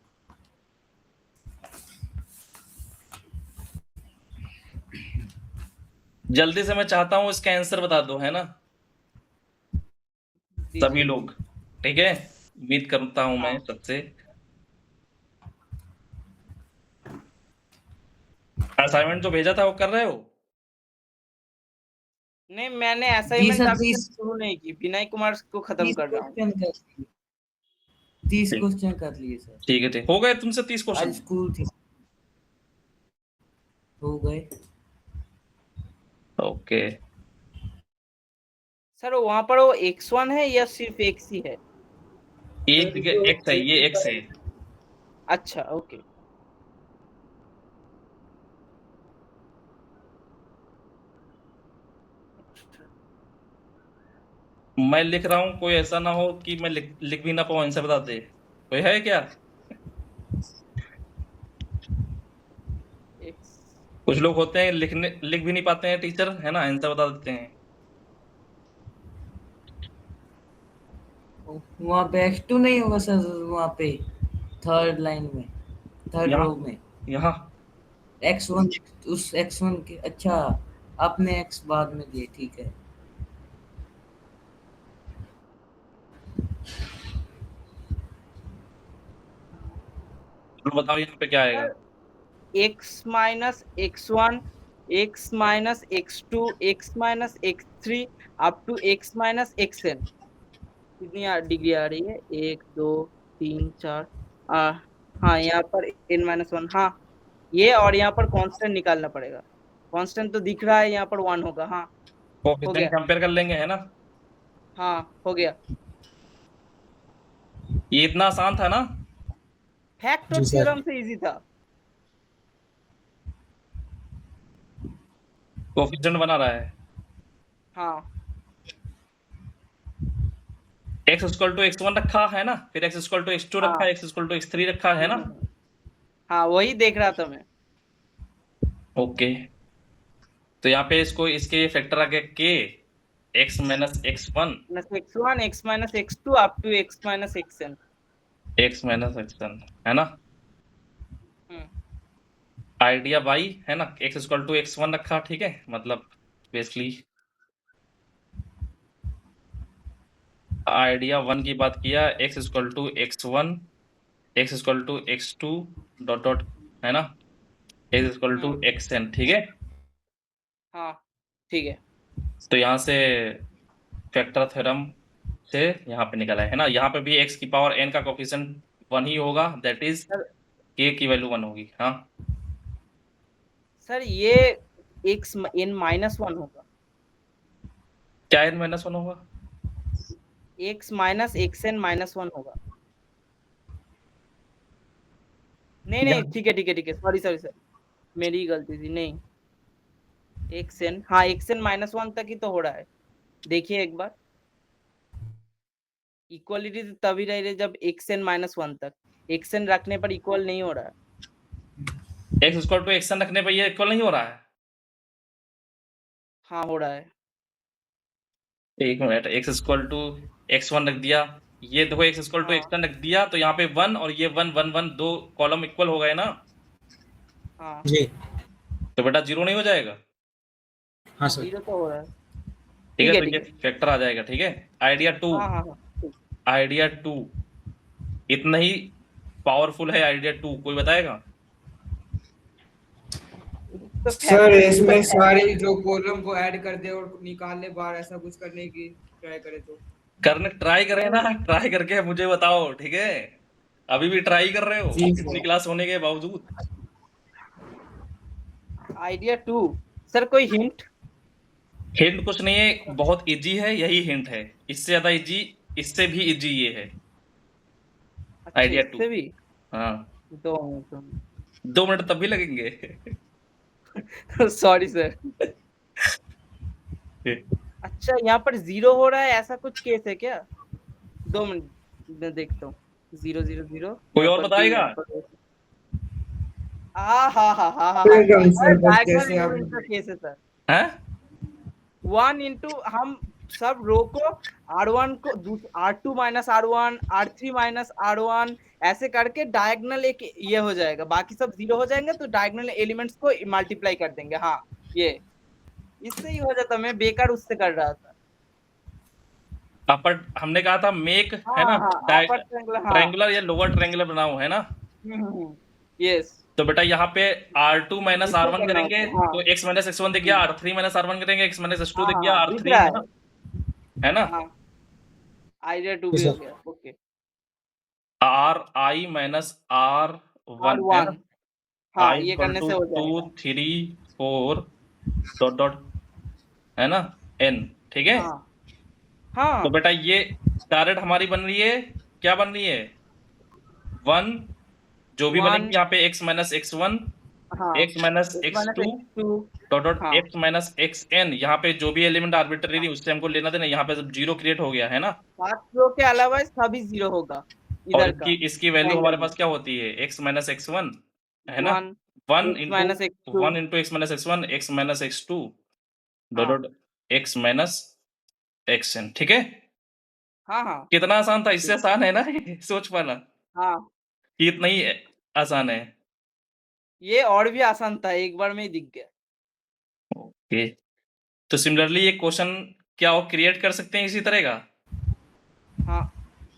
जल्दी से मैं चाहता हूँ इसका आंसर बता दो है ना जी, सभी जी। लोग। ठीक है, उम्मीद करता हूँ मैं हाँ। सबसे। असाइनमेंट जो भेजा था वो कर रहे हो? नहीं, मैंने जी असाइनमेंट सर, अभी 30 तक शुरू नहीं की। विनय कुमार को खत्म 30 कर रहा हूँ। क्वेश्चन कर लिए। 30 ठीक। क्वेश्चन कर लिए सर। ठीक है, ठीक हो गए तुमसे 30 आज क्वेश्चन? स्कूल थी। हो गए। ओके, सर वहाँ पर वो x1 है या सिर्फ x ही है? एक एक्स है, ये एक्स है। अच्छा ओके। मैं लिख रहा हूँ, कोई ऐसा ना हो कि मैं लिख भी ना पाऊँ आंसर बता दे। कोई है क्या? x कुछ लोग होते हैं लिख भी नहीं पाते हैं टीचर है ना, आंसर बता देते हैं। वहाँ पे x2 नहीं होगा सर, वहाँ पे थर्ड लाइन में, थर्ड यहाँ रो में यहाँ x1, उस x1 के। अच्छा, आपने x बाद में दिए, ठीक है। तो बताओ यहाँ पे क्या आएगा। x minus x1, x minus x2, x minus x3 up to x minus xn। कितनी डिग्री आ रही है? 1 2 3 4। हाँ यहाँ पर n माइनस 1। हाँ ये, और यहाँ पर कांस्टेंट निकालना पड़ेगा। कांस्टेंट तो दिख रहा है, यहाँ पर 1 होगा। हाँ हो कोफिशिएंट गया। कंपेयर कर लेंगे है ना। हाँ हो गया। ये इतना आसान था ना। फैक्ट और जी सर। थ्योरम से इजी था। कोफिशिएंट बना रहा है। हाँ x इक्वल टू x1 रखा है ना, फिर x इक्वल टू x2 रखा है, x इक्वल टू x3 रखा है ना। हाँ वही देख रहा था मैं। ओके, तो यहाँ पे इसको इसके फैक्टर आ गया k x minus x1 x1 x minus x2 up to x minus xn। x minus x1 है ना। हम्म, आइडिया y है ना, x इक्वल टू x1 रखा, ठीक है, मतलब बेसिकली आइडिया 1 की बात किया, x equal to x1 x equal to x2 dot dot है ना, x इक्वल टू xn, ठीक है। हाँ ठीक है। तो यहाँ से फैक्टर थ्योरम से यहाँ पे निकला है ना, यहाँ पे भी x की पावर n का कोफिशिएंट 1 ही होगा, दैट इज k की वैल्यू 1 होगी। हाँ सर ये x n माइनस 1 होगा, क्या n माइनस 1 होगा? x माइनस xn माइनस 1 होगा। नहीं नहीं ठीक है ठीक है ठीक है, सॉरी सॉरी सर, मेरी गलती थी। नहीं xn, हाँ xn माइनस 1 तक ही तो हो रहा है। देखिए एक बार, इक्वलिटी तभी रह रही जब xn माइनस 1 तक, xn रखने पर इक्वल नहीं हो रहा है। x इक्वल टू xn रखने पे ये इक्वल नहीं हो रहा है। हाँ हो रहा है। एक minute, x equal to x1 रख दिया, ये देखो x इक्वल टू हाँ। x1 रख दिया, तो यहाँ पे 1 और ये 1 1 1 दो कॉलम इक्वल हो गए ना, हाँ जी तो बेटा 0 नहीं हो जाएगा। हाँ सर। 0 तो हो रहा है। ठीक है, है, तो ठीक ये है। फैक्टर आ जाएगा। ठीक है, आइडिया 2, हाँ हाँ हाँ ठीक। आइडिया 2 इतना ही पावरफुल है। आइडिया 2 कोई बताएगा? तो सर इसमें सारे जो कॉलम को ऐड कर दे और निकाल ले बाहर, ऐसा कुछ करने की ट्राई करे तो। करने ट्राई करें ना, ट्राई करके मुझे बताओ, ठीक है। अभी भी ट्राई कर रहे हो जी, इतनी क्लास होने के बावजूद? आइडिया 2 सर कोई हिंट? हिंट कुछ नहीं है, बहुत इजी है, यही हिंट है। इससे ज्यादा इजी, इससे भी इजी ये है। अच्छा आइडिया 2, इससे भी हाँ। 2 2 मिनट तब भी लगेंगे। Sorry sir. अच्छा यहाँ पर 0 हो रहा है, ऐसा कुछ केस है क्या? 2 मिनट मैं देखता हूँ। 0 0 0 कोई और बताएगा? हाँ हाँ हाँ हाँ हाँ फिर हम सर बस डायगोनल जैसे आप एलिमेंट का केस है सर। हैं? 1 इंटू हम सब रो को R1 को R2 minus R1 R3 minus R1 ऐसे करके डायगोनल एक ये हो जाएगा, बाकी सब 0 हो जाएंगे तो डायगोनल एलिमेंट्स को मल्टीप्लाई कर देंगे। हाँ ये इससे ही हो जाता, मैं बेकार उससे कर रहा था। अपर हमने कहा था मेक, है हाँ ना, हाँ अपर ट्रायंगुलर, हाँ ट्रायंगुलर या लोअर ट्रायंगुलर बनाओ, है ना। यस। तो बेटा यहाँ पे R2 माइनस इसको R1 करना करेंगे होता है, हाँ। तो x माइनस x1 दिख गया, R3 माइनस R1 करेंगे, x माइनस x2 दिख गया, हाँ दिख R3, रहा है ना, है ना। हाँ आइडिया 2 जी भी हो सर। गया। ओके Ri माइनस R1 है ना, R1, हाँ I ये इक्वल करने टू से हो 2 जाएगा। 3 4 डॉट डॉट, है ना, n, ठीक है। हाँ हाँ तो बेटा ये डायरेक्ट हमारी बन रही है, क्या बन रही है, 1 जो भी बनेगी 1, यहाँ पे x माइनस x1 हाँ x minus x minus x2 x2, dot dot हाँ x माइनस xn, यहाँ पे जो भी एलिमेंट आर्बिट्ररी उससे हमको लेना देना, यहाँ पे सब 0 क्रिएट हो गया, है ना। 5 रो के अलावा सभी 0 होगा और इधर का। इसकी वैल्यू हमारे पास क्या होती है, x माइनस x1, है ना, 1 1 x into minus x2, 1 into x minus x1 x minus x2 dot हाँ डॉट x माइनस xn, ठीक है। हाँ हाँ कितना आसान था, इससे आसान है ना। सोच पाना हाँ कि इतना ही आसान है। ये और भी आसान था, एक बार में ही दिख गया। ओके, तो सिमिलरली ये क्वेश्चन क्या वो क्रिएट कर सकते हैं इसी तरह का। हाँ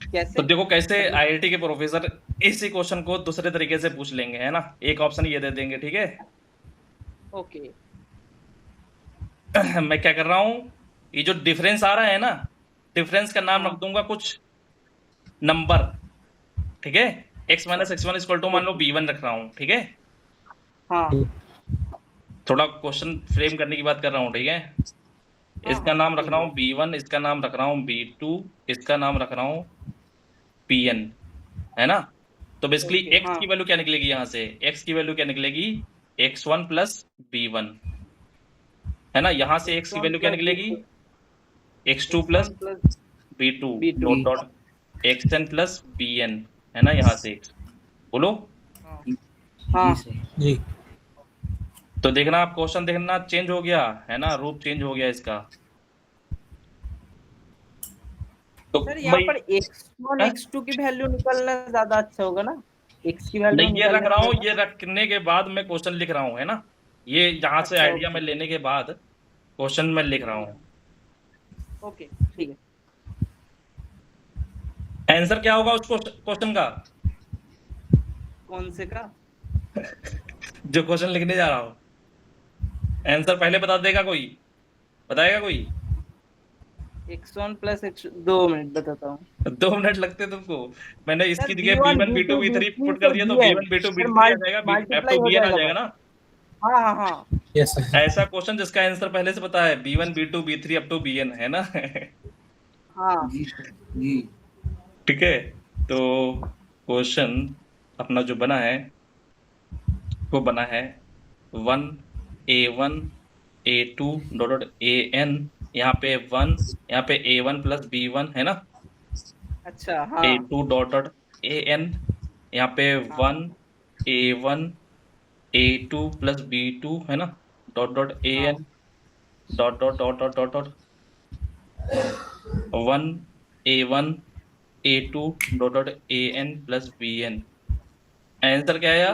तो कैसे? देखो कैसे आईआईटी के प्रोफेसर इसी क्वेश्चन को दूसरे तरीके से पूछ लेंगे, है ना। एक ऑप्शन ये दे देंगे, ठीक है। ओके मैं क्या कर रहा हूँ, ये जो डिफरेंस आ रहा है ना, डिफरेंस का नाम हाँ। रख दूंगा कुछ नंबर, ठीक है। x minus x1 equal to मान लो b1 रख रहा हूँ, ठीक है। हाँ थोड़ा क्वेश्चन फ्रेम करने की बात कर रहा हूँ, ठीक है। इसका नाम रख रहा हूँ b1, इसका नाम रख रहा हूँ b2, इसका नाम रख रहा हूँ bn, है ना। तो बेसिकली ओके, x हाँ। की वैल्यू क्या निकलेगी, यहाँ से x की वैल्यू क्या निकलेगी, x1 प्लस b1, है ना, यहाँ से x की वैल्यू क्या निकलेगी, x2 plus plus b2 B2 dot dot xn plus bn, है ना, यहाँ से x बोलो। हाँ जी सर। जी तो देखना आप क्वेश्चन देखना चेंज हो गया है ना, रूप चेंज हो गया इसका। तो सर यहाँ भाई पर x1 हैं? x2 की वैल्यू निकलना ज्यादा अच्छा होगा ना, x की वैल्यू नहीं ये रख निकलने रहा हूँ, से ये रखने के बाद मैं क्वेश्चन लिख रहा हूँ, है ना, ये यहाँ से अच्छा, आइडिया ओके। में लेने के बाद क्वेश्चन में लिख रहा हूँ। ओके ठीक है। आंसर क्या होगा उस क्वेश्चन का, कौन से का? जो क्वेश्चन लिखने जा रहा हूँ, आंसर पहले बता देगा कोई, बताएगा कोई? x1 प्लस x 2 मिनट बताता हूँ। 2 मिनट लगते तुमको, मैंने सर इसकी जगह b1 b1 b2 b2 b3 b3 put कर सर दिया तो bn b1 b2 sir b3 आ जाएगा, मल्टीप्लाई f2 हो bn आ जाएगा जाएगा बस। ना। हाँ हाँ हाँ यस सर। ऐसा क्वेश्चन जिसका आंसर पहले से पता है, b1 b2 b3 up to bn, है ना। हाँ जी सर। जी ठीक है, तो क्वेश्चन अपना जो बना है वो बना है 1a1 a2 डॉट an, यहाँ पे 1, यहाँ पे a1 प्लस b1, है ना, अच्छा हाँ a2 डॉट डॉट an, यहाँ पे 1 a1 a2 प्लस b2, है ना, डॉट डॉट हाँ an dot dot dot dot dot dot 1 a1 a2 dot dot an plus bn। Answer क्या आया,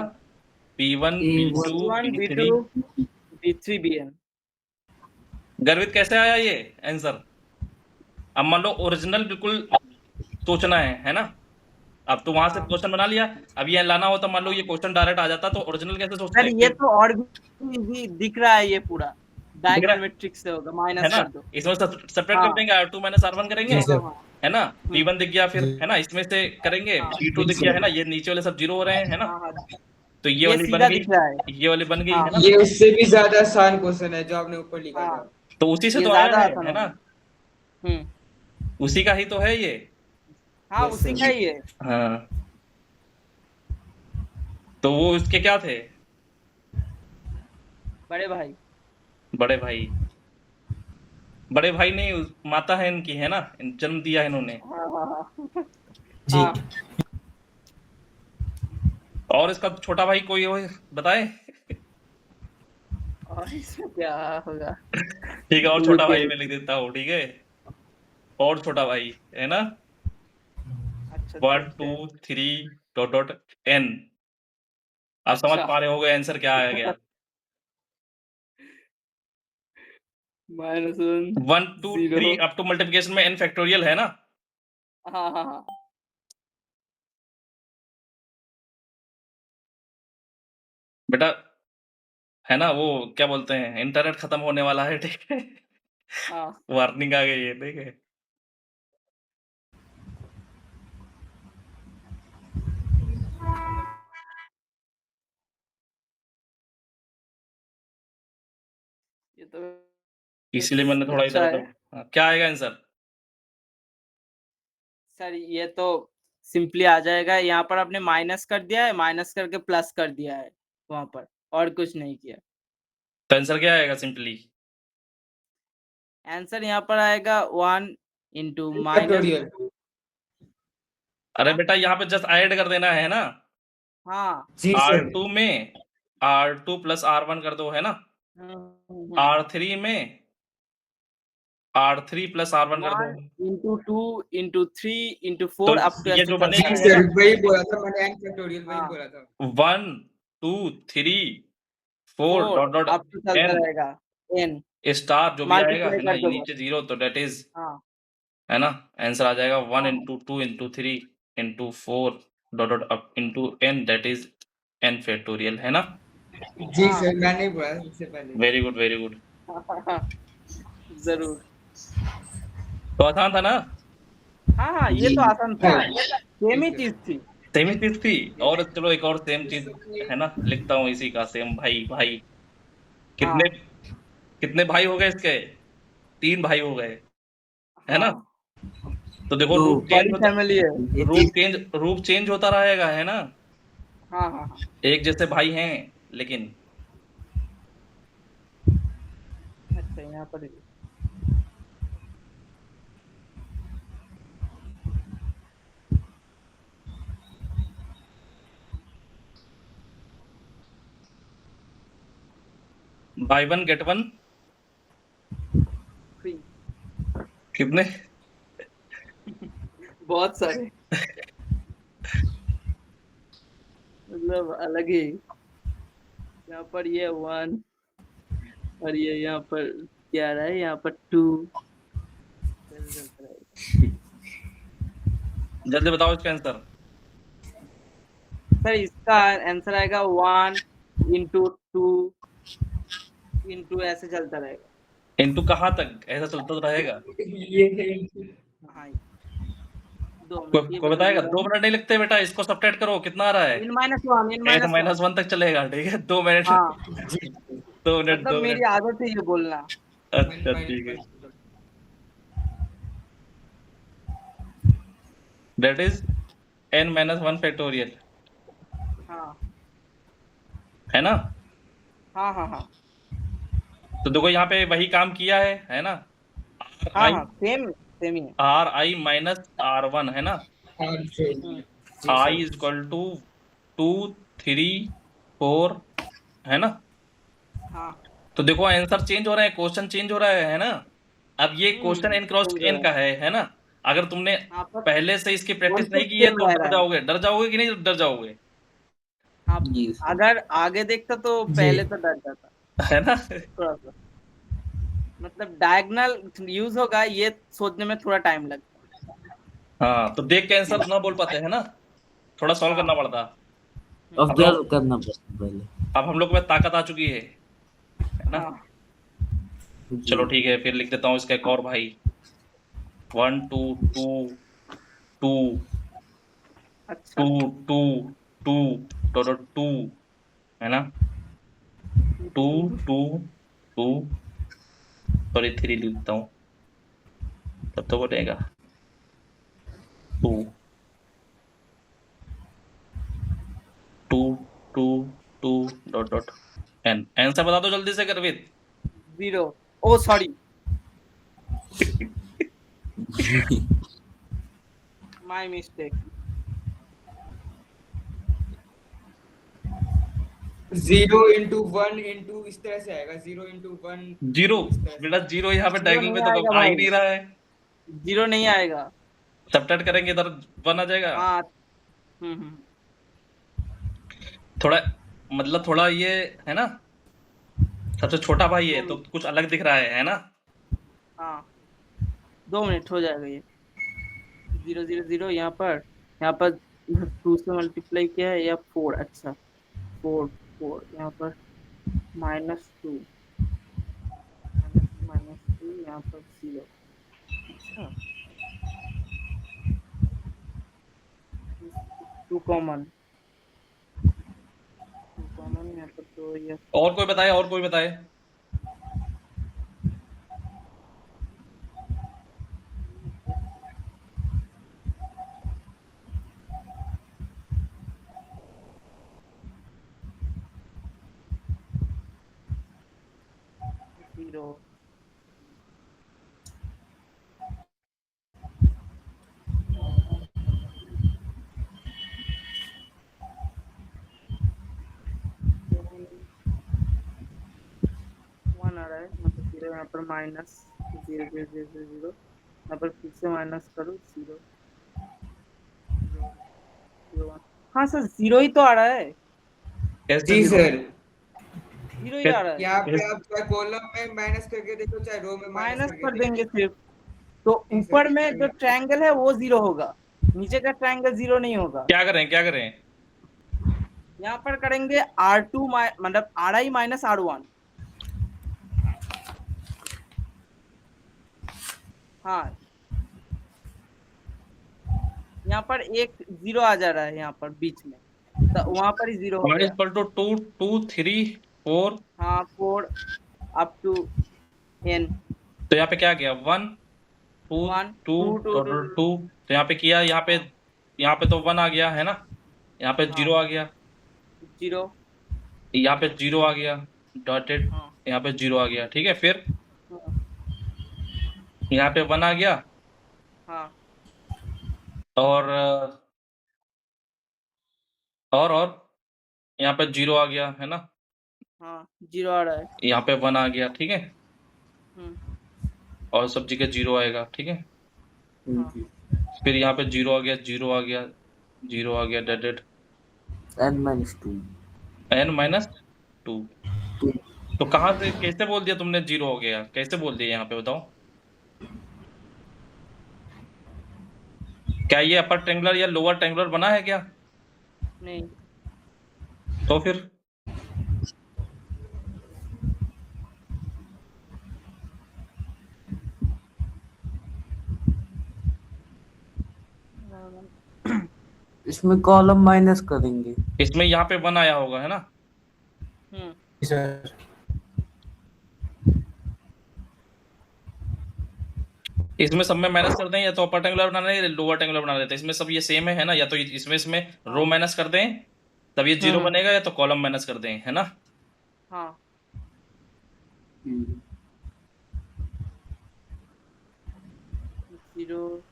b1 b2 b1 b3। b2 b3 bn। गर्वित कैसे आया ये आंसर? अब मान लो ओरिजिनल बिल्कुल सोचना है ना, अब तो वहां से हाँ। क्वेश्चन बना लिया, अब ये लाना हो तो मान लो ये क्वेश्चन डायरेक्ट आ जाता तो ओरिजिनल कैसे सोचते सर हैं ये फिर? तो और भी इजी दिख रहा है, ये पूरा रहा है? डायगोनल मैट्रिक्स से होगा, है माइनस ना, कर दो। इसमें सेपरेट हाँ कर देंगे, R2 माइनस R1 करेंगे, जी सर। हाँ है ना, B1 दिख गया फिर, जी। है ना, इसमें से करेंगे, हाँ। B2 दिख गया, है ना, ये नीचे वाले सब जीरो हो रहे हैं, है ना, हाँ हाँ तो ये ये वाली बन सीधा गई, दिख रहा है। ये वाली बन गई, हाँ। है ना, ये उससे भी ज्यादा आसान क्वेश्चन है जो आपने ऊपर लिखा हाँ था। तो उसी से ये तो आया ज्यादा है आसान ना, होगा। उसी का ही तो है ये। हाँ Yes, उसी sir. का ही है। हाँ, तो वो उसके क्या थे, बड़े भाई। बड़े भाई, बड़े भाई नहीं, माता है इनकी, है ना, जन्म दिया है इन्होंने। हाँ हाँ हाँ जी हाँ। और इसका छोटा भाई कोई हो बताए? और इसमें क्या होगा? ठीक है, और भूल छोटा गया भाई मैं लिख देता हूँ, ठीक है, और छोटा भाई, है ना, अच्छा 1 2 3 डॉट डॉट n। आप समझ अच्छा। पा रहे होगे आंसर क्या आ गया, -1 1 2 3 0। अप टू मल्टीप्लिकेशन में n फैक्टोरियल, है ना। हाँ हाँ हाँ बेटा, है ना, वो क्या बोलते हैं, इंटरनेट खत्म होने वाला है, ठीक है, हाँ। वार्निंग आ गई है, ठीक है। ये तो इसीलिए मैंने थोड़ा अच्छा इधर है। उधर, हाँ, क्या आएगा आंसर? सर ये तो सिंपली आ जाएगा, यहाँ पर आपने माइनस कर दिया है, माइनस करके प्लस कर दिया है वहां पर, और कुछ नहीं किया। तो आंसर क्या आएगा सिंपली? आंसर यहाँ पर आएगा 1 इंटू माइनस। फैक्टोरियल। अरे हाँ? बेटा यहाँ पे जस्ट ऐड कर देना है ना, हाँ जी सर। R2 में R2 प्लस R1 कर दो, है ना, R3 में R3 प्लस R1 कर दो, 1 इंटू 2 इंटू 3 इंटू तो 4 अप टू ये ऐसे जो चलता बनेगी, जी है सर, ना, वही बोला था मैंने, n फैक्टोरियल वही हाँ। बोला था। 1 2 3 4 4 डॉट डॉट अप टू चलता n रहेगा n, स्टार जो भी आएगा, मल्टीप्लाई है ना, कर ये दो बस। नीचे जीरो, तो डेट इज, हाँ है ना, आंसर आ जाएगा 1 हाँ into 2 into 3 into 4 dot dot up into n, that is n factorial, है ना। जी हाँ। सर, मैंने ही बोला था सबसे पहले। Very good, very good. जरूर। तो आसान था ना, हाँ हाँ ये तो आसान था, सेम ही चीज थी। सेम ही चीज थी, और चलो एक और सेम चीज, है ना, लिखता हूँ इसी का सेम, भाई भाई, हाँ कितने कितने भाई हो गए इसके, 3 भाई हो गए, है ना, हाँ तो देखो तो रूप चेंज बड़ी होता, फैमिली है। रूप चेंज होता रहेगा, है ना, हाँ हाँ हाँ एक जैसे भाई हैं लेकिन, यहाँ पर ही। Buy one get one free कितने? बहुत सारे मतलब अलग ही। यहाँ पर ये 1 और ये यहाँ पर क्या आ रहा है, यहाँ पर 2। जल्दी बताओ इसका आंसर। सर इसका आंसर आएगा 1 into 2 into ऐसे चलता रहेगा। इनटू कहाँ तक ऐसा चलता तो रहेगा? हाँ 2 कोई मिनट ये कोई बता बताएगा? दिया 2 मिनट नहीं लगते बेटा, इसको सबट्रैक्ट करो कितना आ रहा है। इन -1 इन ऐसे -1 -1 तक चलेगा, ठीक है 2 मिनट। हाँ 2 मिनट मतलब 2 मेरी मिनट। आदत है ये बोलना। अच्छा ठीक है। दैट इज n-1 फैक्टोरियल, हाँ है ना? हाँ हाँ हाँ तो देखो यहाँ पे वही काम किया है ना? हाँ हाँ सेम ही है। ri माइनस r1 है ना? हम्म, I इज इक्वल टू 2 3 4 है ना? हाँ तो देखो आंसर चेंज हो रहे हैं, क्वेश्चन चेंज हो रहा है ना? अब ये क्वेश्चन n क्रॉस change हो n का है ना? अगर तुमने यहाँ पर पहले से इसकी प्रैक्टिस नहीं concept की है same तो रह रहा है। डर जाओगे कि नहीं डर जाओगे? आप अगर आगे देखता तो पहले तो डर जाता है ना? थोड़ा सा। मतलब डायगोनल यूज होगा ये सोचने में थोड़ा टाइम लगता हाँ तो देख के आंसर ना बोल पाते हैं ना, थोड़ा सॉल्व हाँ। करना पड़ता। अब क्या करना पड़ता पहले? अब हम लोग में ताकत आ चुकी है ना? हाँ चलो ठीक है, फिर लिख देता हूँ इसका एक और भाई 1 2 2 2 अच्छा 2 2 2 डॉट 2 है ना? 2 2 2 सॉरी 3 लिखता हूँ तब तो बनेगा 2 2 2 2 डॉट n। आंसर बता दो जल्दी से करवित। 0 ओ sorry my mistake. 0 into 1 into इस तरह से आएगा, 0 into 1 जीरो इस तरह से। बेटा, जीरो यहाँ पे Zero डायगोनल में नहीं तो आएगा आ ही भाई। नहीं रहा है। 0 नहीं आएगा। सबट्रैक्ट करेंगे इधर 1 आ जाएगा। हाँ थोड़ा मतलब थोड़ा ये है ना, सबसे छोटा भाई है तो कुछ अलग दिख रहा है ना? हाँ 2 मिनट हो जाएगा ये। 0 0 0 यहाँ पर 2 से मल्टीप्लाई किया है या 4। अच्छा 4 4 यहाँ पर -2 -2 यहाँ पर 0। अच्छा 2 कॉमन यहाँ पर तो ये और कोई बताए, और कोई बताए? जीरो वन आ रहा है मतलब 0 यहाँ पर -0 यहाँ पर फिर से माइनस करो 0 0 1। हाँ सर 0 ही तो आ रहा है। कैसे जी zero? सर, 0 ही आ रहा है। यहाँ पे आप चाहे कॉलम में माइनस करके देखो चाहे रो में माइनस माइनस करके कर देखो। देंगे सिर्फ तो जी सर, ऊपर में जो ट्रायंगल है वो 0 होगा, नीचे का ट्रायंगल 0 नहीं होगा। क्या करें क्या करें? यहाँ पर करेंगे R2 मतलब RI माइनस R1। हाँ यहाँ पर एक 0 आ जा रहा है यहाँ पर बीच में, तो वहां पर ही 0 हो y गया। Equal to 2 2 3 4। हाँ 4 अप टू n। तो यहाँ पे क्या गया 1 2 1 2 2 2 2 2। तो यहाँ पे किया, यहाँ पे तो 1 आ गया है ना, यहाँ पे 0 आ गया, 0 यहाँ पे 0 आ गया डॉटेड, हाँ यहाँ पे 0 आ गया, ठीक है। फिर यहाँ पे 1 आ गया हाँ और यहाँ पे 0 आ गया है ना, हाँ 0 आ रहा है। यहाँ पे 1 आ गया, ठीक है, हम्म, और सब जगह 0 आएगा, ठीक है। हाँ फिर यहाँ पे 0 आ गया, 0 आ गया, 0 आ गया, डेड n minus 2 n-2। तो कहाँ से कैसे बोल दिया तुमने 0 हो गया, कैसे बोल दिया यहाँ पे बताओ? क्या ये अपर ट्रायंगुलर या लोअर ट्रायंगुलर बना है क्या? नहीं, तो फिर इसमें कॉलम माइनस करेंगे। इसमें यहाँ पे 1 आया होगा, है ना? सर इसमें सब में माइनस कर दें, या तो अपर ट्रायंगुलर बना लें या लोअर ट्रायंगुलर बना लेते हैं। इसमें सब ये सेम है ना, या तो इसमें रो माइनस कर दें तब ये 0 बनेगा, या तो कॉलम माइनस कर दें, है ना? हाँ 0 0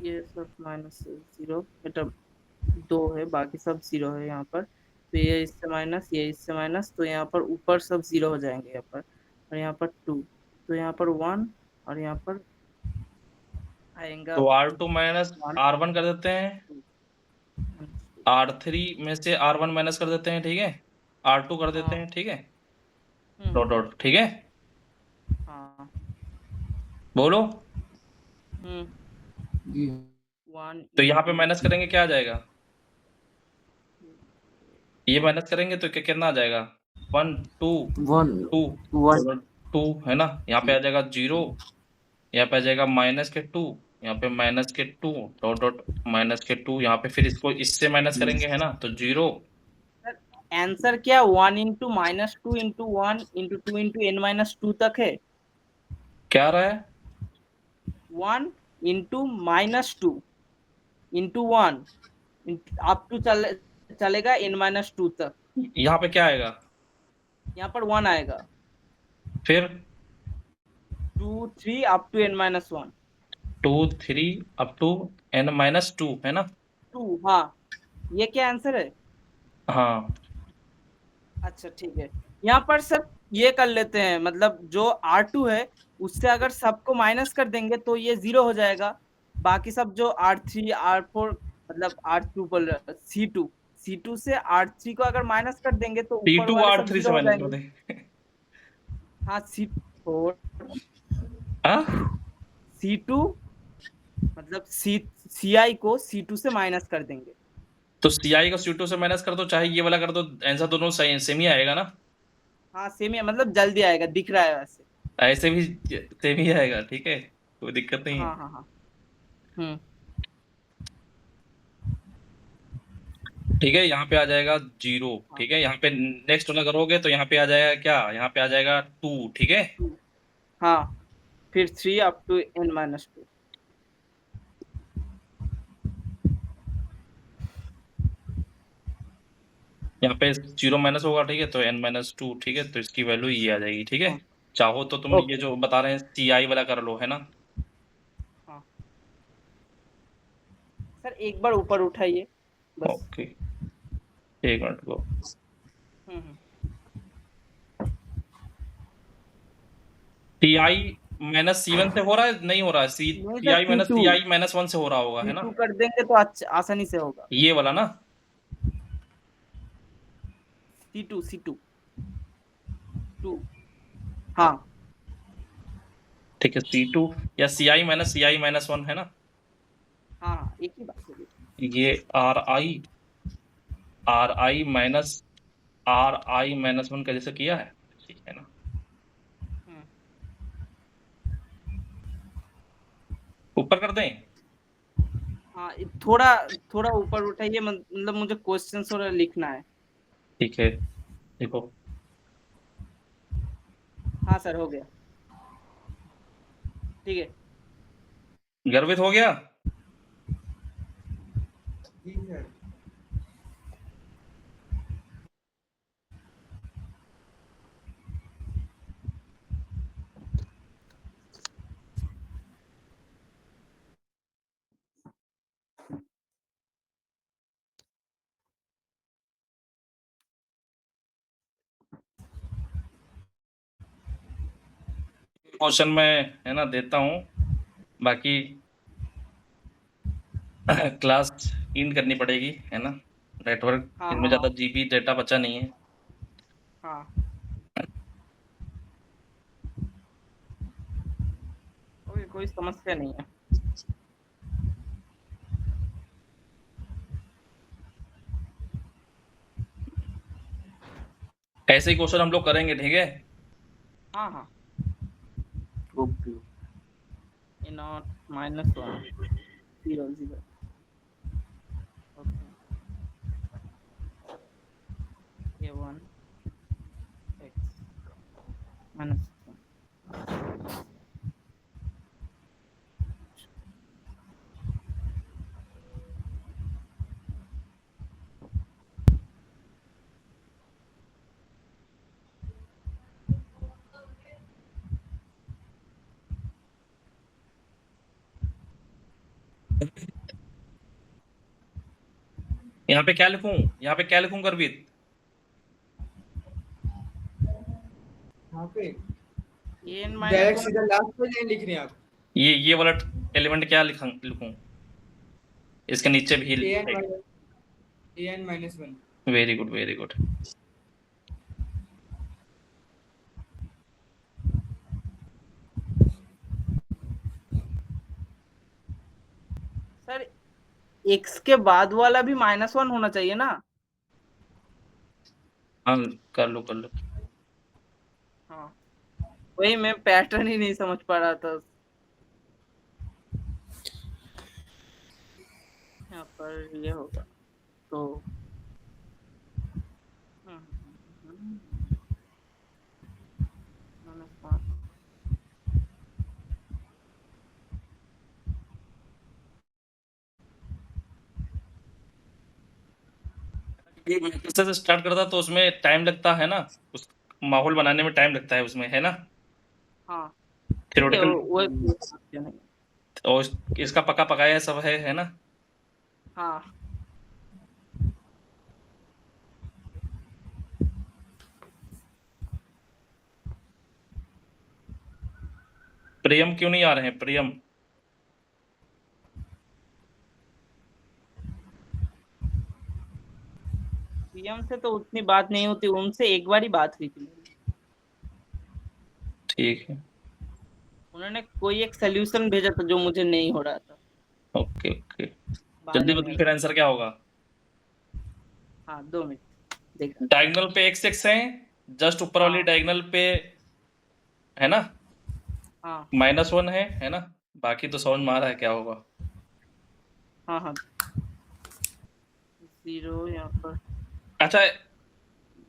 ये सब माइनस 0, बेटा 2 है, बाकी सब 0 है यहाँ पर। तो ये इससे माइनस, ये इससे माइनस, तो यहाँ पर ऊपर सब 0 हो जाएंगे यहाँ पर, और यहाँ पर 2, तो यहाँ पर 1, और यहाँ पर आएगा तो R2 माइनस 1 R1 कर देते हैं, R3 में से R1 माइनस कर देते हैं, ठीक है, R2 कर देते हैं, ठीक है, डॉट डॉट, ठीक है, हाँ बोलो। 1 तो यहाँ पे माइनस करेंगे क्या आ जाएगा? ये माइनस करेंगे तो क्या कितना आ जाएगा? 1 2 1 2 1 2 है ना? यहाँ पे आ जाएगा 0, यहाँ पे आ जाएगा माइनस के 2, यहाँ पे माइनस के 2 डॉट डॉट माइनस के 2, यहाँ पे फिर इसको इससे माइनस करेंगे, है ना? तो 0। आंसर क्या 1 into minus 2 into 1 into 2 into n minus 2 तक है। क्या आ रहा है? 1 into minus 2 into 1 up to चलेगा n माइनस 2 तक। यहाँ पे क्या आएगा? यहाँ पर 1 आएगा, फिर 2 3 up to n minus 1 2 3 up to n-2 है ना? 2। हाँ ये क्या आंसर है? हाँ अच्छा ठीक है, यहाँ पर सब ये कर लेते हैं, मतलब जो R2 है उससे अगर सबको माइनस कर देंगे तो ये 0 हो जाएगा। बाकी सब जो R3 R4 मतलब R2 बोल रहा C2 से R3 को अगर माइनस कर देंगे तो ऊपर T2 वाले सब R3 से 0 हो माइनस कर जाएंगे। दे। हाँ C4 हाँ? C2 मतलब CI को C2 से माइनस कर देंगे। तो CI को C2 से माइनस कर दो, चाहे ये वाला कर दो, आंसर दोनों सेम ही आएगा ना? हाँ सेम है, मतलब जल्दी आएगा, दिख रहा है वैसे। ऐसे भी सेम ही आएगा, ठीक है, कोई दिक्कत नहीं है। हाँ हाँ हाँ ठीक है, यहाँ पे आ जाएगा 0, ठीक है, यहाँ पे नेक्स्ट वाला करोगे तो यहाँ पे आ जाएगा क्या? यहाँ पे आ जाएगा 2, ठीक है। हाँ फिर 3 अप टू n माइनस 2। यहाँ पे 0 माइनस होगा, ठीक है, तो n-2, ठीक है, तो इसकी वैल्यू ये आ जाएगी, ठीक है। हाँ। चाहो तो तुम ये ओके। जो बता रहे हैं CI वाला कर लो, है ना? हाँ सर एक बार ऊपर उठाइए बस। ओके, एक मिनट को। हम्म। TI माइनस C1 से हो रहा है, नहीं हो रहा है? नहीं sir, TI minus C2 TI-1 से हो रहा होगा, है ना? C2 कर देंगे तो आसानी से होगा। ये वाला ना? C2 2। हाँ ठीक है, C2 या CI-1 है ना? हाँ एक ही बात है। ये RI-1 का जैसे किया है, ठीक है ना? ऊपर कर दें? हाँ थोड़ा थोड़ा ऊपर उठाइए, मतलब मुझे क्वेश्चन थोड़ा लिखना है। ठीक है, देखो। हाँ सर हो गया, ठीक है। गर्वित हो गया? ठीक है। क्वेश्चन मैं है ना देता हूँ, बाकी क्लास इन करनी पड़ेगी, है ना? नेटवर्क हाँ, इनमें ज़्यादा जीबी डेटा बचा नहीं है। हाँ। कोई समस्या नहीं है। ऐसे ही क्वेश्चन हम लोग करेंगे, ठीक है? हाँ, हाँ। Okay. A not -1 0 0 okay. A1 x -1 यहाँ पे क्या लिखूं? यहाँ पे क्या लिखूं गर्वित? यहाँ पे an डायरेक्ट -1 सीधा लास्ट पे लाइन लिख रहे हैं आप? ये वाला एलिमेंट क्या लिखूं? इसके नीचे भी an -1 very good, very good. Sir x के बाद वाला भी -1 होना चाहिए ना? हाँ, कर लो, कर लो। हाँ, वही मैं पैटर्न ही नहीं समझ पा रहा था। यहाँ पर ये होगा तो -1 से स्टार्ट करता तो उसमें टाइम लगता है ना, उस माहौल बनाने में टाइम लगता है उसमें, है ना? हाँ, थ्योरेटिकल वो नहीं। और इसका पका पकाया सब है ना? हाँ, प्रियम क्यों नहीं आ रहे हैं? प्रियम पीएम से तो उतनी बात नहीं होती, उनसे एक बार ही बात हुई थी मेरी। ठीक है, उन्होंने कोई एक सोल्यूशन भेजा था जो मुझे नहीं हो रहा था। Okay okay. बाद जल्दी में बदल, फिर आंसर क्या होगा? हाँ, 2 मिनट देख। डायगोनल पे x है, जस्ट ऊपर वाली हाँ। डायगोनल पे, है ना? हाँ, -1 है ना? बाकी तो समझ में आ रहा है क्या होगा। हाँ, हाँ। 0 यहाँ पर। अच्छा,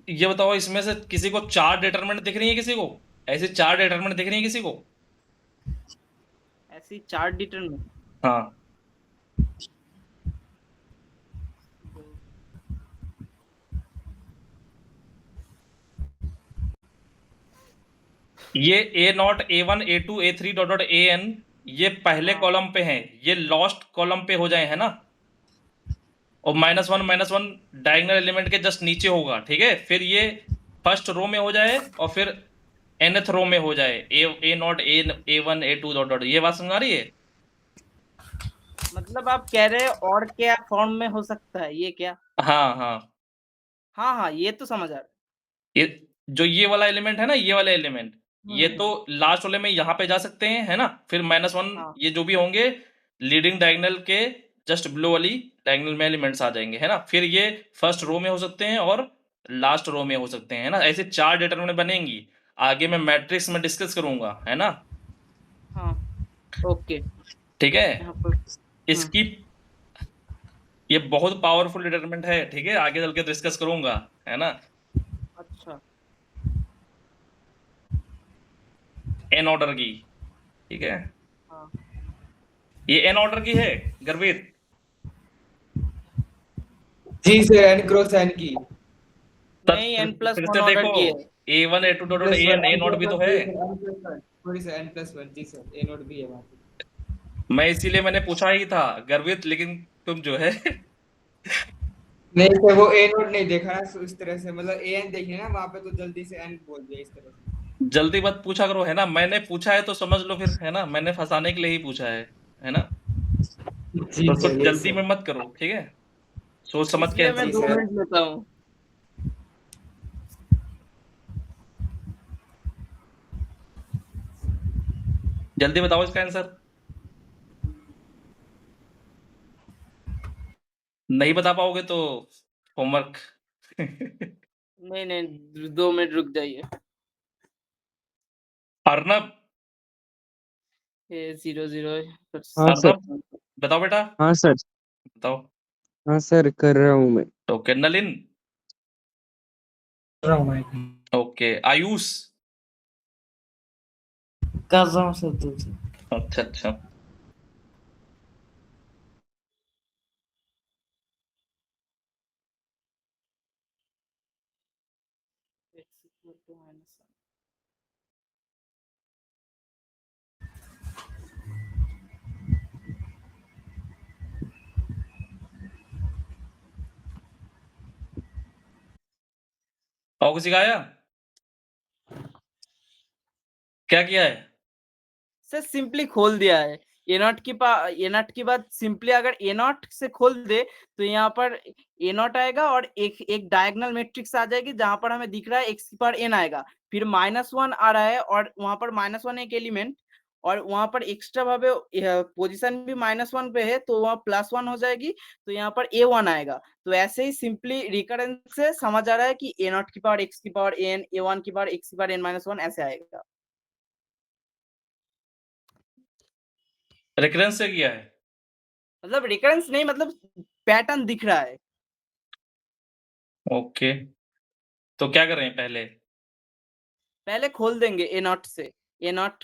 ये बताओ, इसमें से किसी को 4 डिटरमिनेंट दिख रही है? किसी को ऐसी 4 डिटरमिनेंट दिख रही है किसी को? ऐसी 4 डिटरमिनेंट। हाँ, ये A0 A1 A2 A3 dot dot AN ये पहले हाँ। कॉलम पे हैं, ये लास्ट कॉलम पे हो जाए, है ना? और -1 डायगोनल एलिमेंट के जस्ट नीचे होगा, ठीक है? फिर ये फर्स्ट रो में हो जाए और फिर nth रो में हो जाए, A0 A1 A2 dot dot. ये बात समझ आ रही है? मतलब आप कह रहे हैं और क्या फॉर्म में हो सकता है ये क्या? हाँ हाँ, हाँ, हाँ, ये तो समझ आ रहा है। ये जो ये वाला एलिमेंट है ना, ये वाला एलिमेंट, ये हम्म। तो लास्ट वाले में यहाँ पे जा सकते हैं, है ना? फिर -1 हाँ। ये जो भी होंगे लीडिंग डायगोनल के जस्ट बिलो वाली डायगोनल में एलिमेंट्स आ जाएंगे, है ना? फिर ये फर्स्ट रो में हो सकते हैं और लास्ट रो में हो सकते हैं, है ना? ऐसे 4 डिटरमिनेंट बनेंगी। आगे मैं मैट्रिक्स में डिस्कस करूंगा, है ना? हाँ, ओके। ठीक है, यहाँ पर इसकी ये बहुत पावरफुल डिटरमिनेंट है, ठीक है? आगे चल के डिस्कस करूंगा, है ना? अच्छा। n ऑर्डर की, ठीक है? हाँ, ये n ऑर्डर की है गर्वित? जी सर, n क्रॉस n की। नहीं, n+1 फिर से ऑर्डर देखो, की है। A1 A2 dot AN A0 भी तो है। सॉरी सर, n+1 जी सर, a0 भी है वहाँ पे। मैं इसीलिए मैंने पूछा ही था गर्वित, लेकिन तुम जो है नहीं सर, वो a0 नहीं देखा ना उस तरह से, मतलब an देखिए ना वहाँ पे, तो जल्दी से n बोल दिया इस तरह से। जल्दी मत पूछा करो, है ना? मैंने पूछा है तो समझ लो फिर, है ना? मैंने फंसाने के लिए ही पूछा है ना? जी तो सर, कुछ यस जल्दी सर। में मत करो, ठीक है? सोच समझ के इसलिए आंसर मैं जी 2 सर। मिनट लेता हूँ। जल्दी बताओ इसका आंसर। नहीं बता पाओगे तो होमवर्क। नहीं, 2 मिनट रुक जाइए। अर्नब, ये 0 हाँ सर। अर्नब बताओ बेटा, हाँ सर। बताओ। हाँ सर, कर रहा हूँ मैं। ओके, नलिन। कर रहा हूँ मैं। ओके, आयुष। कर रहा हूँ सर दूसरे। अच्छा अच्छा। और किसी का आया? क्या किया है? सर सिंपली खोल दिया है। ए नॉट के बाद सिंपली अगर ए नॉट से खोल दे तो यहाँ पर ए नॉट आएगा और एक डायगोनल मैट्रिक्स आ जाएगी जहां पर हमें दिख रहा है एक्स की पावर एन आएगा, फिर -1 आ रहा है और वहां पर -1 एक एलिमेंट और वहां पर एक्स्ट्रा भावे पोजीशन भी -1 पे है तो वहां +1 हो जाएगी, तो यहाँ पर A1 आएगा। तो ऐसे ही सिंपली रिकरेंस से समझ आ रहा है कि ए नॉट की पावर एक्स की पावर एन, A1 की पावर एक्स की पावर n - 1 ऐसे आएगा। रेफरेंस से किया है? मतलब रिकरेंस नहीं, मतलब पैटर्न दिख रहा है। ओके, तो क्या कर रहे हैं पहले? पहले खोल देंगे ए नॉट से, ए नॉट।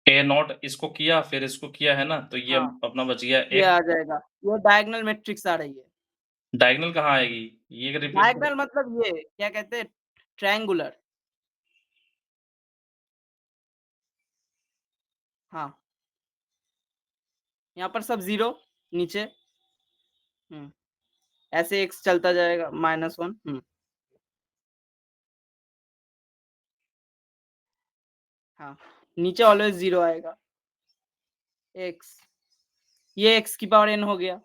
ए नॉट इसको किया, फिर इसको किया, है ना? तो ये हाँ, अपना बच गया ये एक। आ जाएगा। ये डायगोनल मैट्रिक्स आ रही है। डायगोनल कहाँ आएगी? ये रिपीट डायगोनल मतलब ये क्या कहते हैं, ट्रायंगुलर। हाँ, यहाँ पर सब 0 नीचे। ऐसे x चलता जाएगा -1। हाँ, नीचे ऑलवेज 0 आएगा। x, ये x की पावर n हो गया।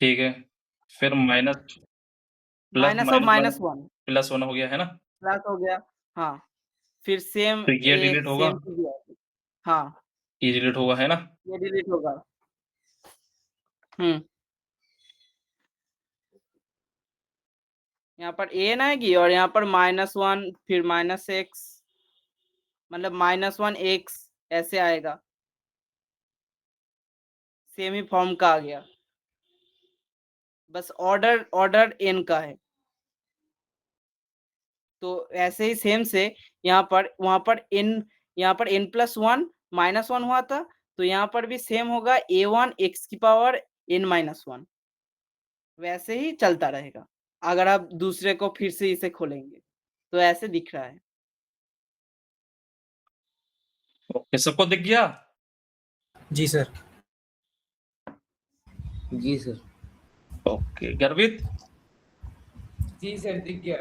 ठीक है, फिर minus plus minus of minus -1 plus 1 हो गया, है ना? प्लस हो गया। हाँ, फिर सेम तो ये डिलीट होगा, सेम चीज है। हाँ, ये डिलीट होगा, है ना? ये डिलीट होगा। हम्म, यहाँ पर n आएगी और यहाँ पर -1 फिर -x, मतलब -1x ऐसे आएगा। सेम ही फॉर्म का आ गया, बस ऑर्डर n का है। तो ऐसे ही सेम से यहाँ पर वहां पर n, यहाँ पर n+1 -1 हुआ था, तो यहाँ पर भी सेम होगा A1 x की पावर n - 1। वैसे ही चलता रहेगा अगर आप दूसरे को फिर से इसे खोलेंगे, तो ऐसे दिख रहा है। ओके, सबको दिख गया? जी सर। जी सर। ओके, गर्वित। जी सर, दिख गया।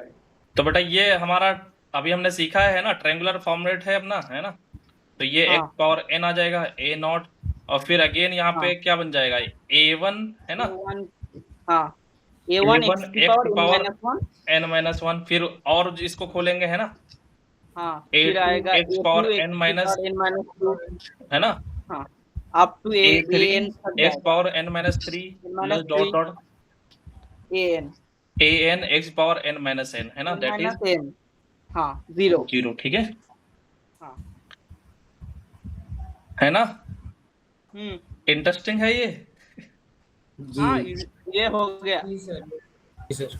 तो बेटा ये हमारा अभी हमने सीखा है ना, ट्रायंगुलर फॉर्मेट है अपना, है ना? तो ये हाँ, x पावर n आ जाएगा, a नॉट, और फिर अगेन यहाँ हाँ, पे क्या बन जाएगा? a1, है ना? A1, हाँ, A1 a1 x की x की पावर पावर n - 1। n-1, फिर और इसको खोलेंगे, है ना? हाँ, फिर a2 आएगा x A2 power x n की माइनस, पावर n - 2। है ना? हाँ, अप टू a3 an तक x जाएगा। Power n-3 n plus - dot 3 dot an, an x power n-n, है ना? n दैट इज - n, हाँ, 0। 0, ठीक है? हाँ, है ना? हम्म, इंटरेस्टिंग है ये। हाँ, जी ये हो गया। जी सर। जी सर।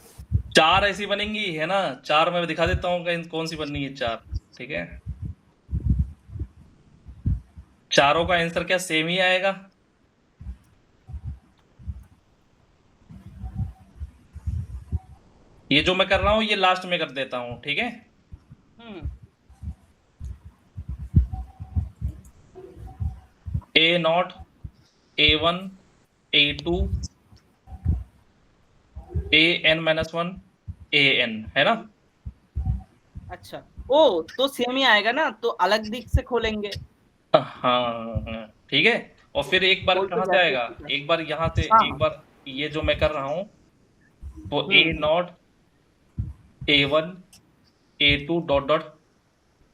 4 ऐसी बनेंगी, है ना? 4 मैं दिखा देता हूँ कौन सी बननी है 4, ठीक है? चारों का आंसर क्या सेम ही आएगा? ये जो मैं कर रहा हूँ ये लास्ट में कर देता हूँ, ठीक है? हम्म, a not, a1, a2, an-1, AN है ना? अच्छा, ओ तो सेम ही आएगा ना, तो अलग दिख से खोलेंगे। हाँ, ठीक है। और फिर एक बार खोल तो कहाँ से जाते आएगा? ठीक है। एक बार यहाँ से, हाँ एक हाँ। बार ये जो मैं कर रहा हूँ, वो A0 A1 A2 dot dot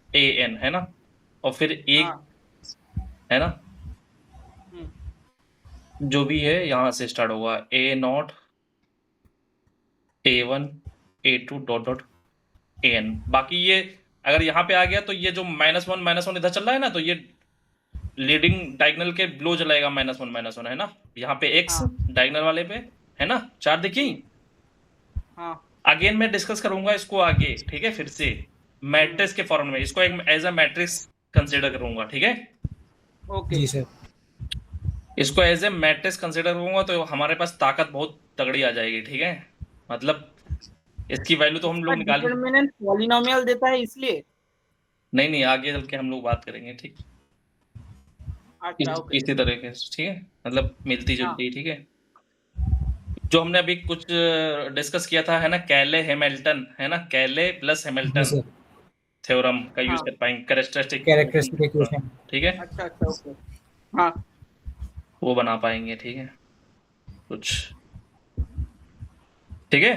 AN है ना? और फिर एक हाँ। है ना? हम्म, जो भी है यहाँ से स्टार्ट होगा A0 A1 A2 dot dot AN। बाकी ये अगर यहाँ पे आ गया तो ये जो -1 इधर चल रहा है ना, तो ये लीडिंग डायगोनल के बिलो चलाएगा -1 है ना? यहाँ पे X हाँ डायगोनल वाले पे है ना? 4 दिखी? हाँ। अगेन मैं डिस्कस करूंगा इसको आगे, ठीक है? फिर से मैट्रिक्स के फॉर्म में इसको एक एज अ मैट्रिक्स कंसीडर करूंगा, ठीक है? ओके। जी सर। इसको एज ए मैट्रिक्स कंसीडर करूंगा तो हमारे पास ताकत बहुत तगड़ी आ जाएगी, ठीक है? मतलब इसकी वैल्यू तो हम इसका लोग निकाल डिटरमिनेंट पॉलिनोमियल देता है इसलिए। नहीं आगे चल के हम लोग बात करेंगे, ठीक? अच्छा ओके। इसी तरीके से, ठीक है? मतलब मिलती हाँ जुलती, ठीक है? जो हमने अभी कुछ डिस्कस किया था है ना, कैले हैमिल्टन है ना, कैले प्लस जी हैमिल्टन सर। थ्योरम का यूज हाँ। कर पाएंगे कैरेक्टरिस्टिक कैरेक्टरिस्टिक इक्वेशन। ठीक है? अच्छा अच्छा ओके। हाँ वो बना पाएंगे, ठीक है? कुछ ठीक है?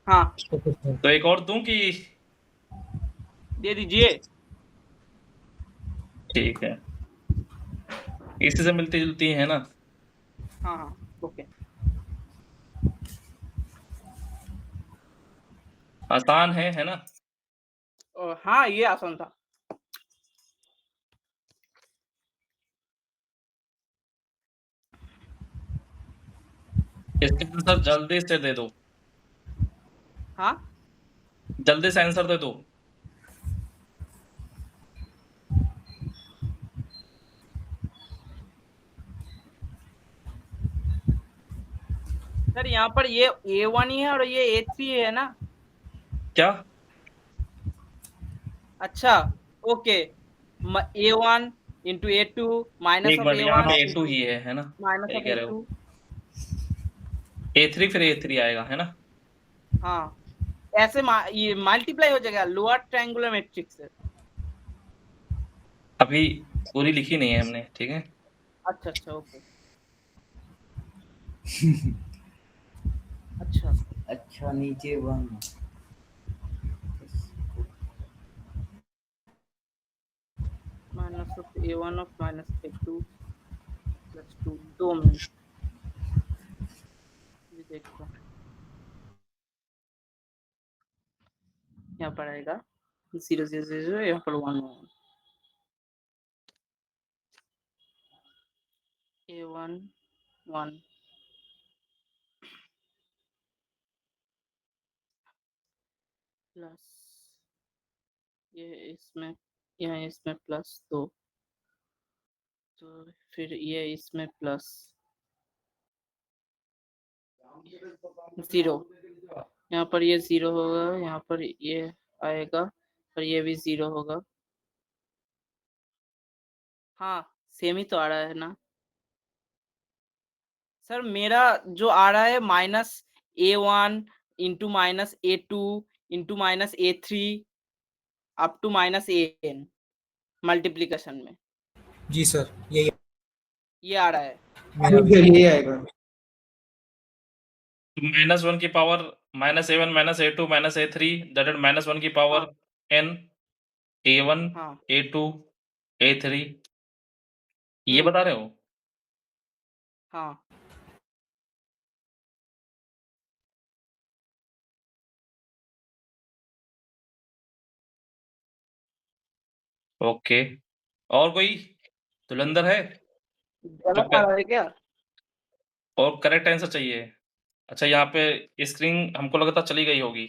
हाँ। Okay sir. तो एक और दूं कि दे दीजिए। ठीक है, इसी से मिलती जुलती है ना? हाँ हाँ ओके। आसान है ना? हाँ ये आसान था। इसका आंसर जल्दी से दे दो, हाँ जल्दी से आंसर दे दो। सर यहाँ पर ये A1 ही है और ये A3 है ना? क्या? अच्छा okay. A1 into A2 minus एक of मिनट, यहाँ A1 पे A2 ही है ना? minus सही of कह रहे हो। A2। A3 फिर A3 आएगा है ना? हाँ ऐसे ये मल्टीप्लाई हो जाएगा लोअर ट्रायंगुलर मैट्रिक्स से। अभी पूरी लिखी नहीं है हमने, ठीक है? अच्छा अच्छा ओके। अच्छा अच्छा नीचे 1 minus of A1 of minus A2 plus 2 2 minute ये देखो यहाँ पर आएगा 0 0 0 यहाँ पर 1 1 A1 1 प्लस ये इसमें प्लस 2 तो फिर ये इसमें प्लस 0 यहाँ पर ये 0 होगा यहाँ पर ये आएगा और ये भी 0 होगा। हाँ सेम ही तो आ रहा है ना सर? मेरा जो आ रहा है -A1 into -A2 into -A3 up to -AN multiplication में जी सर यही ये आ रहा है। मेरा भी। फिर ये आएगा। -1 की power -A1 -A2 -A3 that is -1 की पावर n A1 हाँ A2 A3 ये हम्म, बता रहे हो? हाँ ओके। और कोई धुरंधर है जो गलत आ रहा है क्या? और करेक्ट आंसर चाहिए? अच्छा यहाँ पे स्क्रीन हमको लगता चली गई होगी।